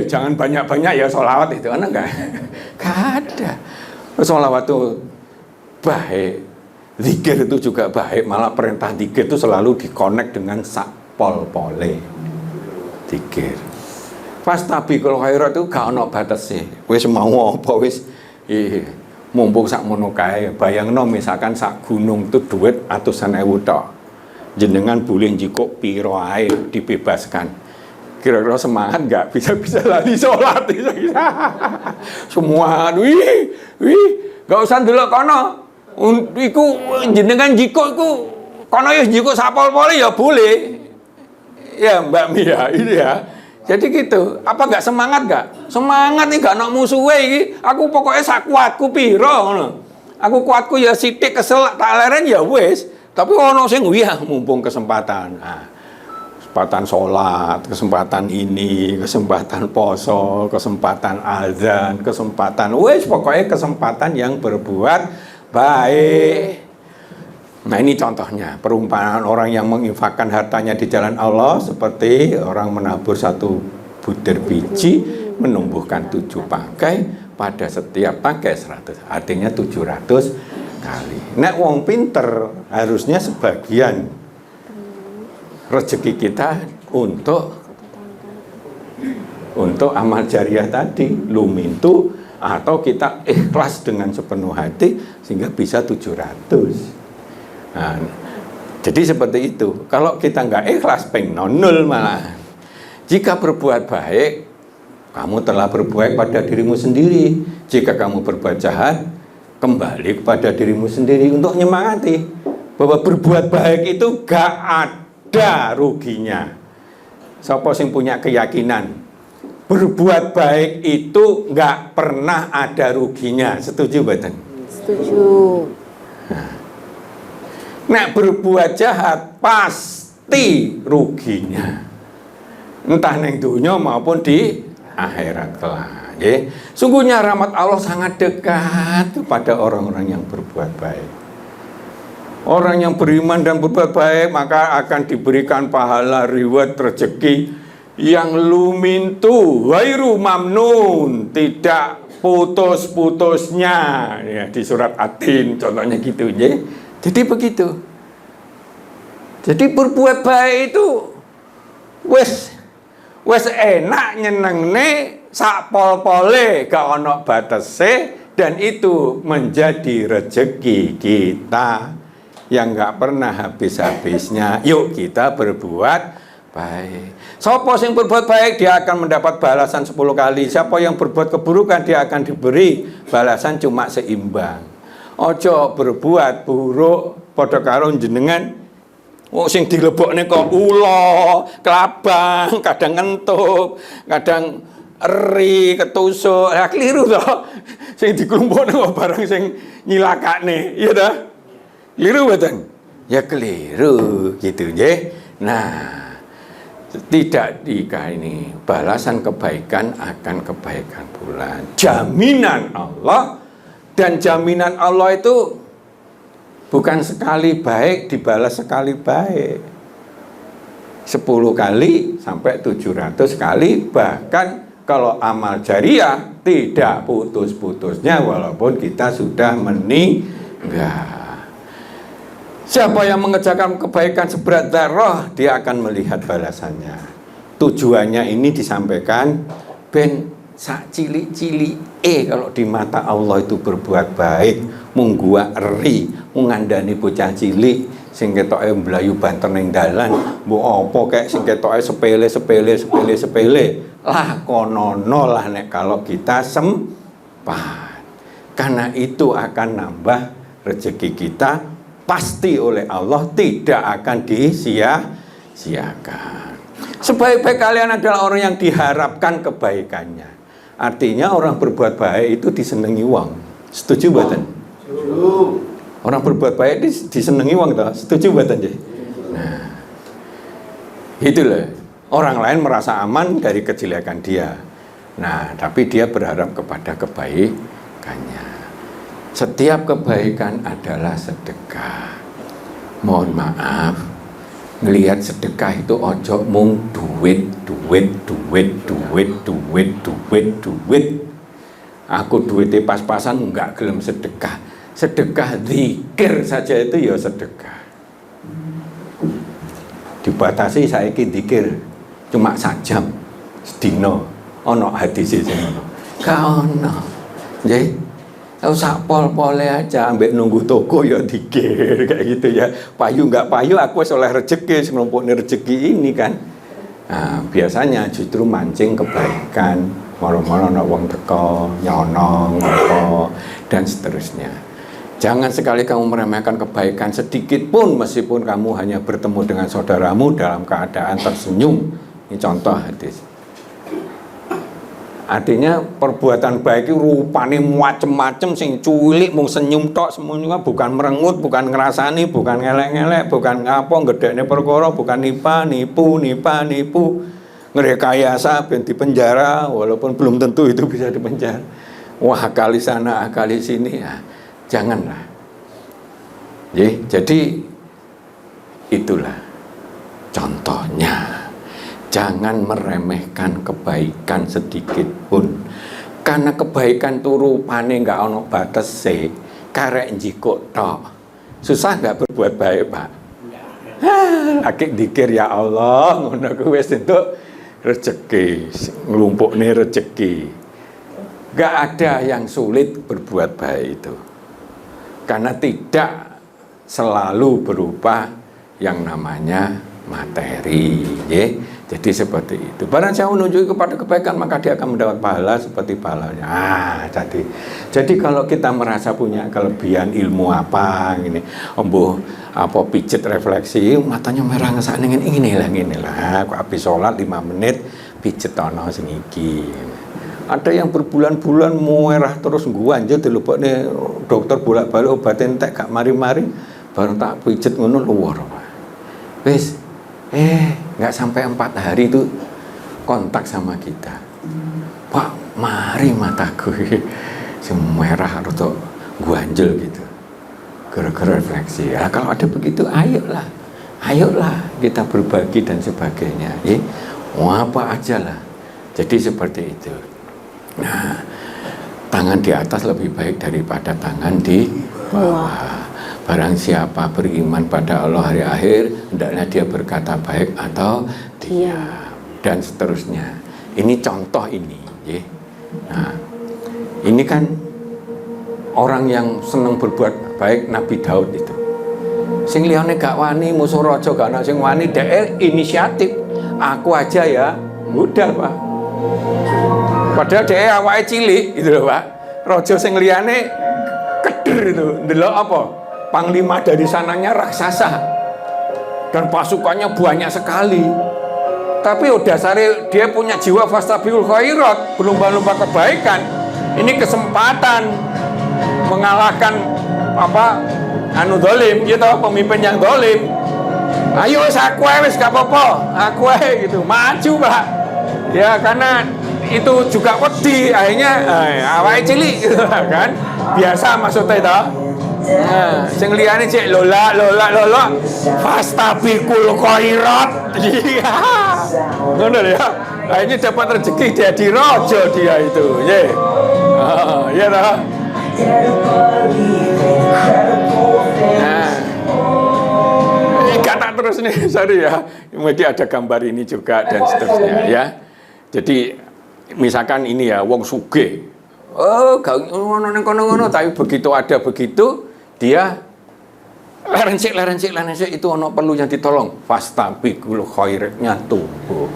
jangan banyak-banyak ya sholawat itu. Ono enggak? Gak ada. Sholawat itu baik. Zikir itu juga baik. Malah perintah zikir itu selalu dikonek dengan sak pol-pole dikir. Fastabiqul khairat itu gak ono batese. Wis mau apa wis mumpung sak mono kae. Bayangno misalkan sak gunung itu duit atusan ewu tok. Jenengan boleh njikuk piro ae dibebaskan. Kira-kira semangat gak bisa lali salat semua gak usah ndelok kono. Iku jenengan njikuk iku kono ya njikuk sak pol-pole ya boleh. Ya Mbak Mia ini ya. Jadi gitu. Apa nggak semangat nggak? Semangat nih gak nak musuhe iki. Aku pokoknya sak kuatku piro ngono. Aku kuatku ya sithik kesel tak leren ya wis. Tapi ono sing mumpung kesempatan. Kesempatan sholat, kesempatan ini, kesempatan poso, kesempatan azan, kesempatan wis pokoknya kesempatan yang berbuat baik. Nah ini contohnya perumpamaan orang yang menginfakkan hartanya di jalan Allah seperti orang menabur satu butir biji menumbuhkan 7 pakai, pada setiap pakai 100, artinya 700 kali. Nek wong pinter harusnya sebagian rezeki kita untuk amal jariah tadi, lumintu, atau kita ikhlas dengan sepenuh hati sehingga bisa 700. Nah, jadi seperti itu. Kalau kita nggak ikhlas, nol malah. Jika berbuat baik, kamu telah berbuat pada dirimu sendiri. Jika kamu berbuat jahat, kembali kepada dirimu sendiri. Untuk menyemangati bahwa berbuat baik itu gak ada ruginya. Siapa sing punya keyakinan berbuat baik itu gak pernah ada ruginya. Setuju betul? Setuju. Nah, berbuat jahat pasti ruginya, entah neng dunia maupun di akhirat kelak. Sungguhnya rahmat Allah sangat dekat kepada orang-orang yang berbuat baik. Orang yang beriman dan berbuat baik maka akan diberikan pahala, reward, rezeki yang lumintu ghairu mamnun, tidak putus-putusnya, ya, di surat Atin contohnya gitu ya. Jadi begitu. Jadi berbuat baik itu wes enak nyenengne sak pol-pole gak ono batese, dan itu menjadi rezeki kita yang gak pernah habis-habisnya. Yuk kita berbuat baik. Siapa yang berbuat baik dia akan mendapat balasan 10 kali. Siapa yang berbuat keburukan dia akan diberi balasan cuma seimbang. Ojo berbuat buruk padha karo jenengan sing dilebokne kok ula, kelabang, kadang ngentup, kadang eri, ketusuk. Ya keliru to. Sing dikumpulne kok barang sing nyilakane, ya ta? Keliru mboten? Ya keliru gitu nggih. Nah, tidak ini balasan kebaikan akan kebaikan pula. Jaminan Allah, dan jaminan Allah itu bukan sekali baik dibalas sekali baik, 10 kali sampai 700 kali. Bahkan kalau amal jariah tidak putus-putusnya walaupun kita sudah meninggal. Siapa yang mengerjakan kebaikan seberat dzarrah, dia akan melihat balasannya. Tujuannya ini disampaikan ben sak cilik-cilik kalau di mata Allah itu berbuat baik, mung gua eri, mung ngandani bocah cilik sing ketoke mlayu banter ning dalan, mbok apa kek sing ketoke sepele. Lah konono lah nek kalau kita sempat. Karena itu akan nambah rezeki kita pasti oleh Allah, tidak akan disia-siakan. Sebaik-baik kalian adalah orang yang diharapkan kebaikannya. Artinya orang berbuat baik itu disenangi wong. Setuju mboten? Setuju. Orang berbuat baik disenangi wong toh. Setuju mboten nggih? Nah, itulah. Orang lain merasa aman dari kejelekan dia. Nah, tapi dia berharap kepada kebaikannya. Setiap kebaikan adalah sedekah. Mohon maaf, ngelihat sedekah itu ojo mung duit. Aku duitnya pas-pasan enggak gelem sedekah. Sedekah zikir saja itu ya sedekah. Dibatasi saiki zikir cuma 1 jam sedina. Ono hadis sing ngono. Ka ono. Nggih. Tahu sak pol-pole aja, ambek nunggu toko ya dikir kayak gitu ya. Payu nggak payu, aku wis oleh rezeki, semelompokne rezeki ini kan. Nah, biasanya justru mancing kebaikan, moro-moro ana wong teko, nyonong apa dan seterusnya. Jangan sekali kamu meremehkan kebaikan sedikit pun, meskipun kamu hanya bertemu dengan saudaramu dalam keadaan tersenyum. Ini contoh hadis. Artinya perbuatan baik itu rupane macem-macem, sing culik mung senyum tok semuanya, bukan merengut, bukan ngerasani, bukan ngelek-ngelek, bukan ngapa gedekne perkara, bukan nipu, ngrekayasa ben dipenjara walaupun belum tentu itu bisa dipenjara. Wah, kali sana, kali sini, ya, janganlah. Jadi itulah contohnya. Jangan meremehkan kebaikan sedikit pun. Karena kebaikan itu rupane enggak ono batese, karek njikuk tok. Susah enggak berbuat baik, Pak? Lagi dikir ya Allah, ngono kuwi wis entuk rezeki, nglumpukne rezeki. Enggak ada yang sulit berbuat baik itu. Karena tidak selalu berupa yang namanya materi, ya. Jadi seperti itu. Barang saya menunjuk kepada kebaikan, maka dia akan mendapat pahala seperti pahalanya. Jadi kalau kita merasa punya kelebihan ilmu apa, gini, apa pijet refleksi, matanya merah ngesak ingin lah. Aku habis sholat 5 menit pijet tono sing iki. Ada yang berbulan-bulan merah terus guanjut dilebokne dokter bolak-balik obat entek gak mari-mari, baru tak pijet ngono luar. Wis nggak sampai 4 hari itu kontak sama kita. Pak, mari mataku merah atau guanjel gitu, gara-gara refleksi. Ya, kalau ada begitu, ayolah kita berbagi dan sebagainya. Apa aja lah. Jadi seperti itu. Nah, tangan di atas lebih baik daripada tangan di bawah. Barang siapa beriman pada Allah hari akhir, hendaknya dia berkata baik atau diam, dan seterusnya. Ini contoh ini, ya. Nah, ini kan orang yang senang berbuat baik, Nabi Daud itu. Sing liyane gak wani, musuh raja gak ana sing wani, dhek inisiatif. Aku aja ya, mudah Pak. Padahal dhek awake cilik gitu loh Pak. Raja sing liyane keder itu, ndelok apa? Panglima dari sananya raksasa dan pasukannya banyak sekali, tapi udah dia punya jiwa fastabiqul khairat, berlomba-lomba kebaikan. Ini kesempatan mengalahkan dolim gitu, pemimpin yang dolim. Ayo aku wis gak apa-apa, aku gitu maju Pak, ya karena itu juga wedi akhirnya awake cilik gitu kan, biasa maksudnya itu. Nah, sing liyane cek lola fastabiqul khairat. Iya. Ngono ya. Akhirnya dapat rezeki jadi raja dia itu, nggih. Iya toh. Nah. Ini kata terus nih, sorry ya. Kemudian ada gambar ini juga dan seterusnya ya. Jadi misalkan ini ya wong sugih. Gak ngono kono, tapi begitu ada begitu dia lerencik itu ono perlu yang ditolong, fastabiqul khairatnya tumbuh.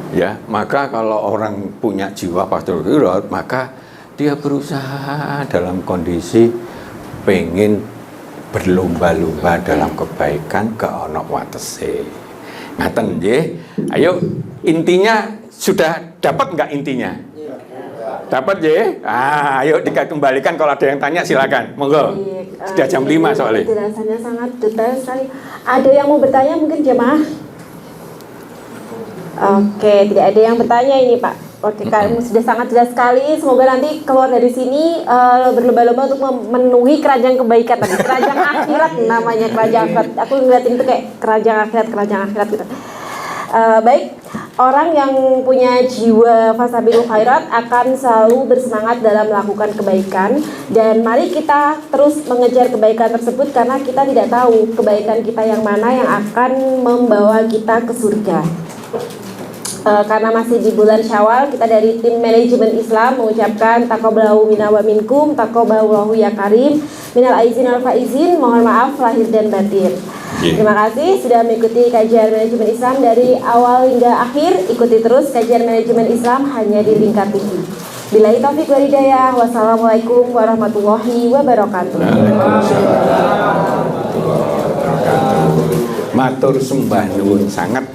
Ya, maka kalau orang punya jiwa fastabiqul khairat, maka dia berusaha dalam kondisi pengen berlomba-lomba dalam kebaikan, gak ono watese. Ngaten nggih. Ayo, intinya sudah dapat enggak intinya? Dapat ya? Ayo dikembalikan, kalau ada yang tanya silakan. Monggo. Sudah jam 5 soalnya. Penjelasannya sangat detail sekali. Ada yang mau bertanya mungkin jemaah? Oke, tidak ada yang bertanya ini Pak. Oke, kamu sudah sangat jelas sekali. Semoga nanti keluar dari sini berlomba-lomba untuk memenuhi kerajaan kebaikan tadi. Kerajaan akhirat namanya, kerajaan akhirat. Aku ngeliatin itu kayak kerajaan akhirat gitu. Baik, orang yang punya jiwa fastabiqul khairat akan selalu bersemangat dalam melakukan kebaikan, dan mari kita terus mengejar kebaikan tersebut karena kita tidak tahu kebaikan kita yang mana yang akan membawa kita ke surga. Karena masih di bulan Syawal, kita dari tim manajemen Islam mengucapkan taqabbalallahu minna wa minkum, taqabbalallahu ya karim, minal aizin wal faizin, mohon maaf lahir dan batin. Terima kasih sudah mengikuti kajian manajemen Islam dari awal hingga akhir. Ikuti terus kajian manajemen Islam hanya di Lingkar TV. Billahi taufiq wal hidayah. Wassalamualaikum warahmatullahi wabarakatuh. Matur sembah nuwun sangat